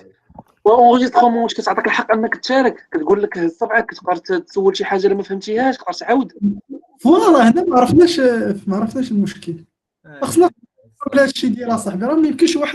Speaker 3: وانجستخومون واش كتعطيك الحق انك تشارك كتقول لك هز صبعك كتقدر تسول شي حاجه اللي ما فهمتيهاش تقدر تعاود
Speaker 2: فوالا هنا ما عرفناش المشكل خصنا نقول هذا الشيء ديال اصاحبي راه ما يمكنش واحد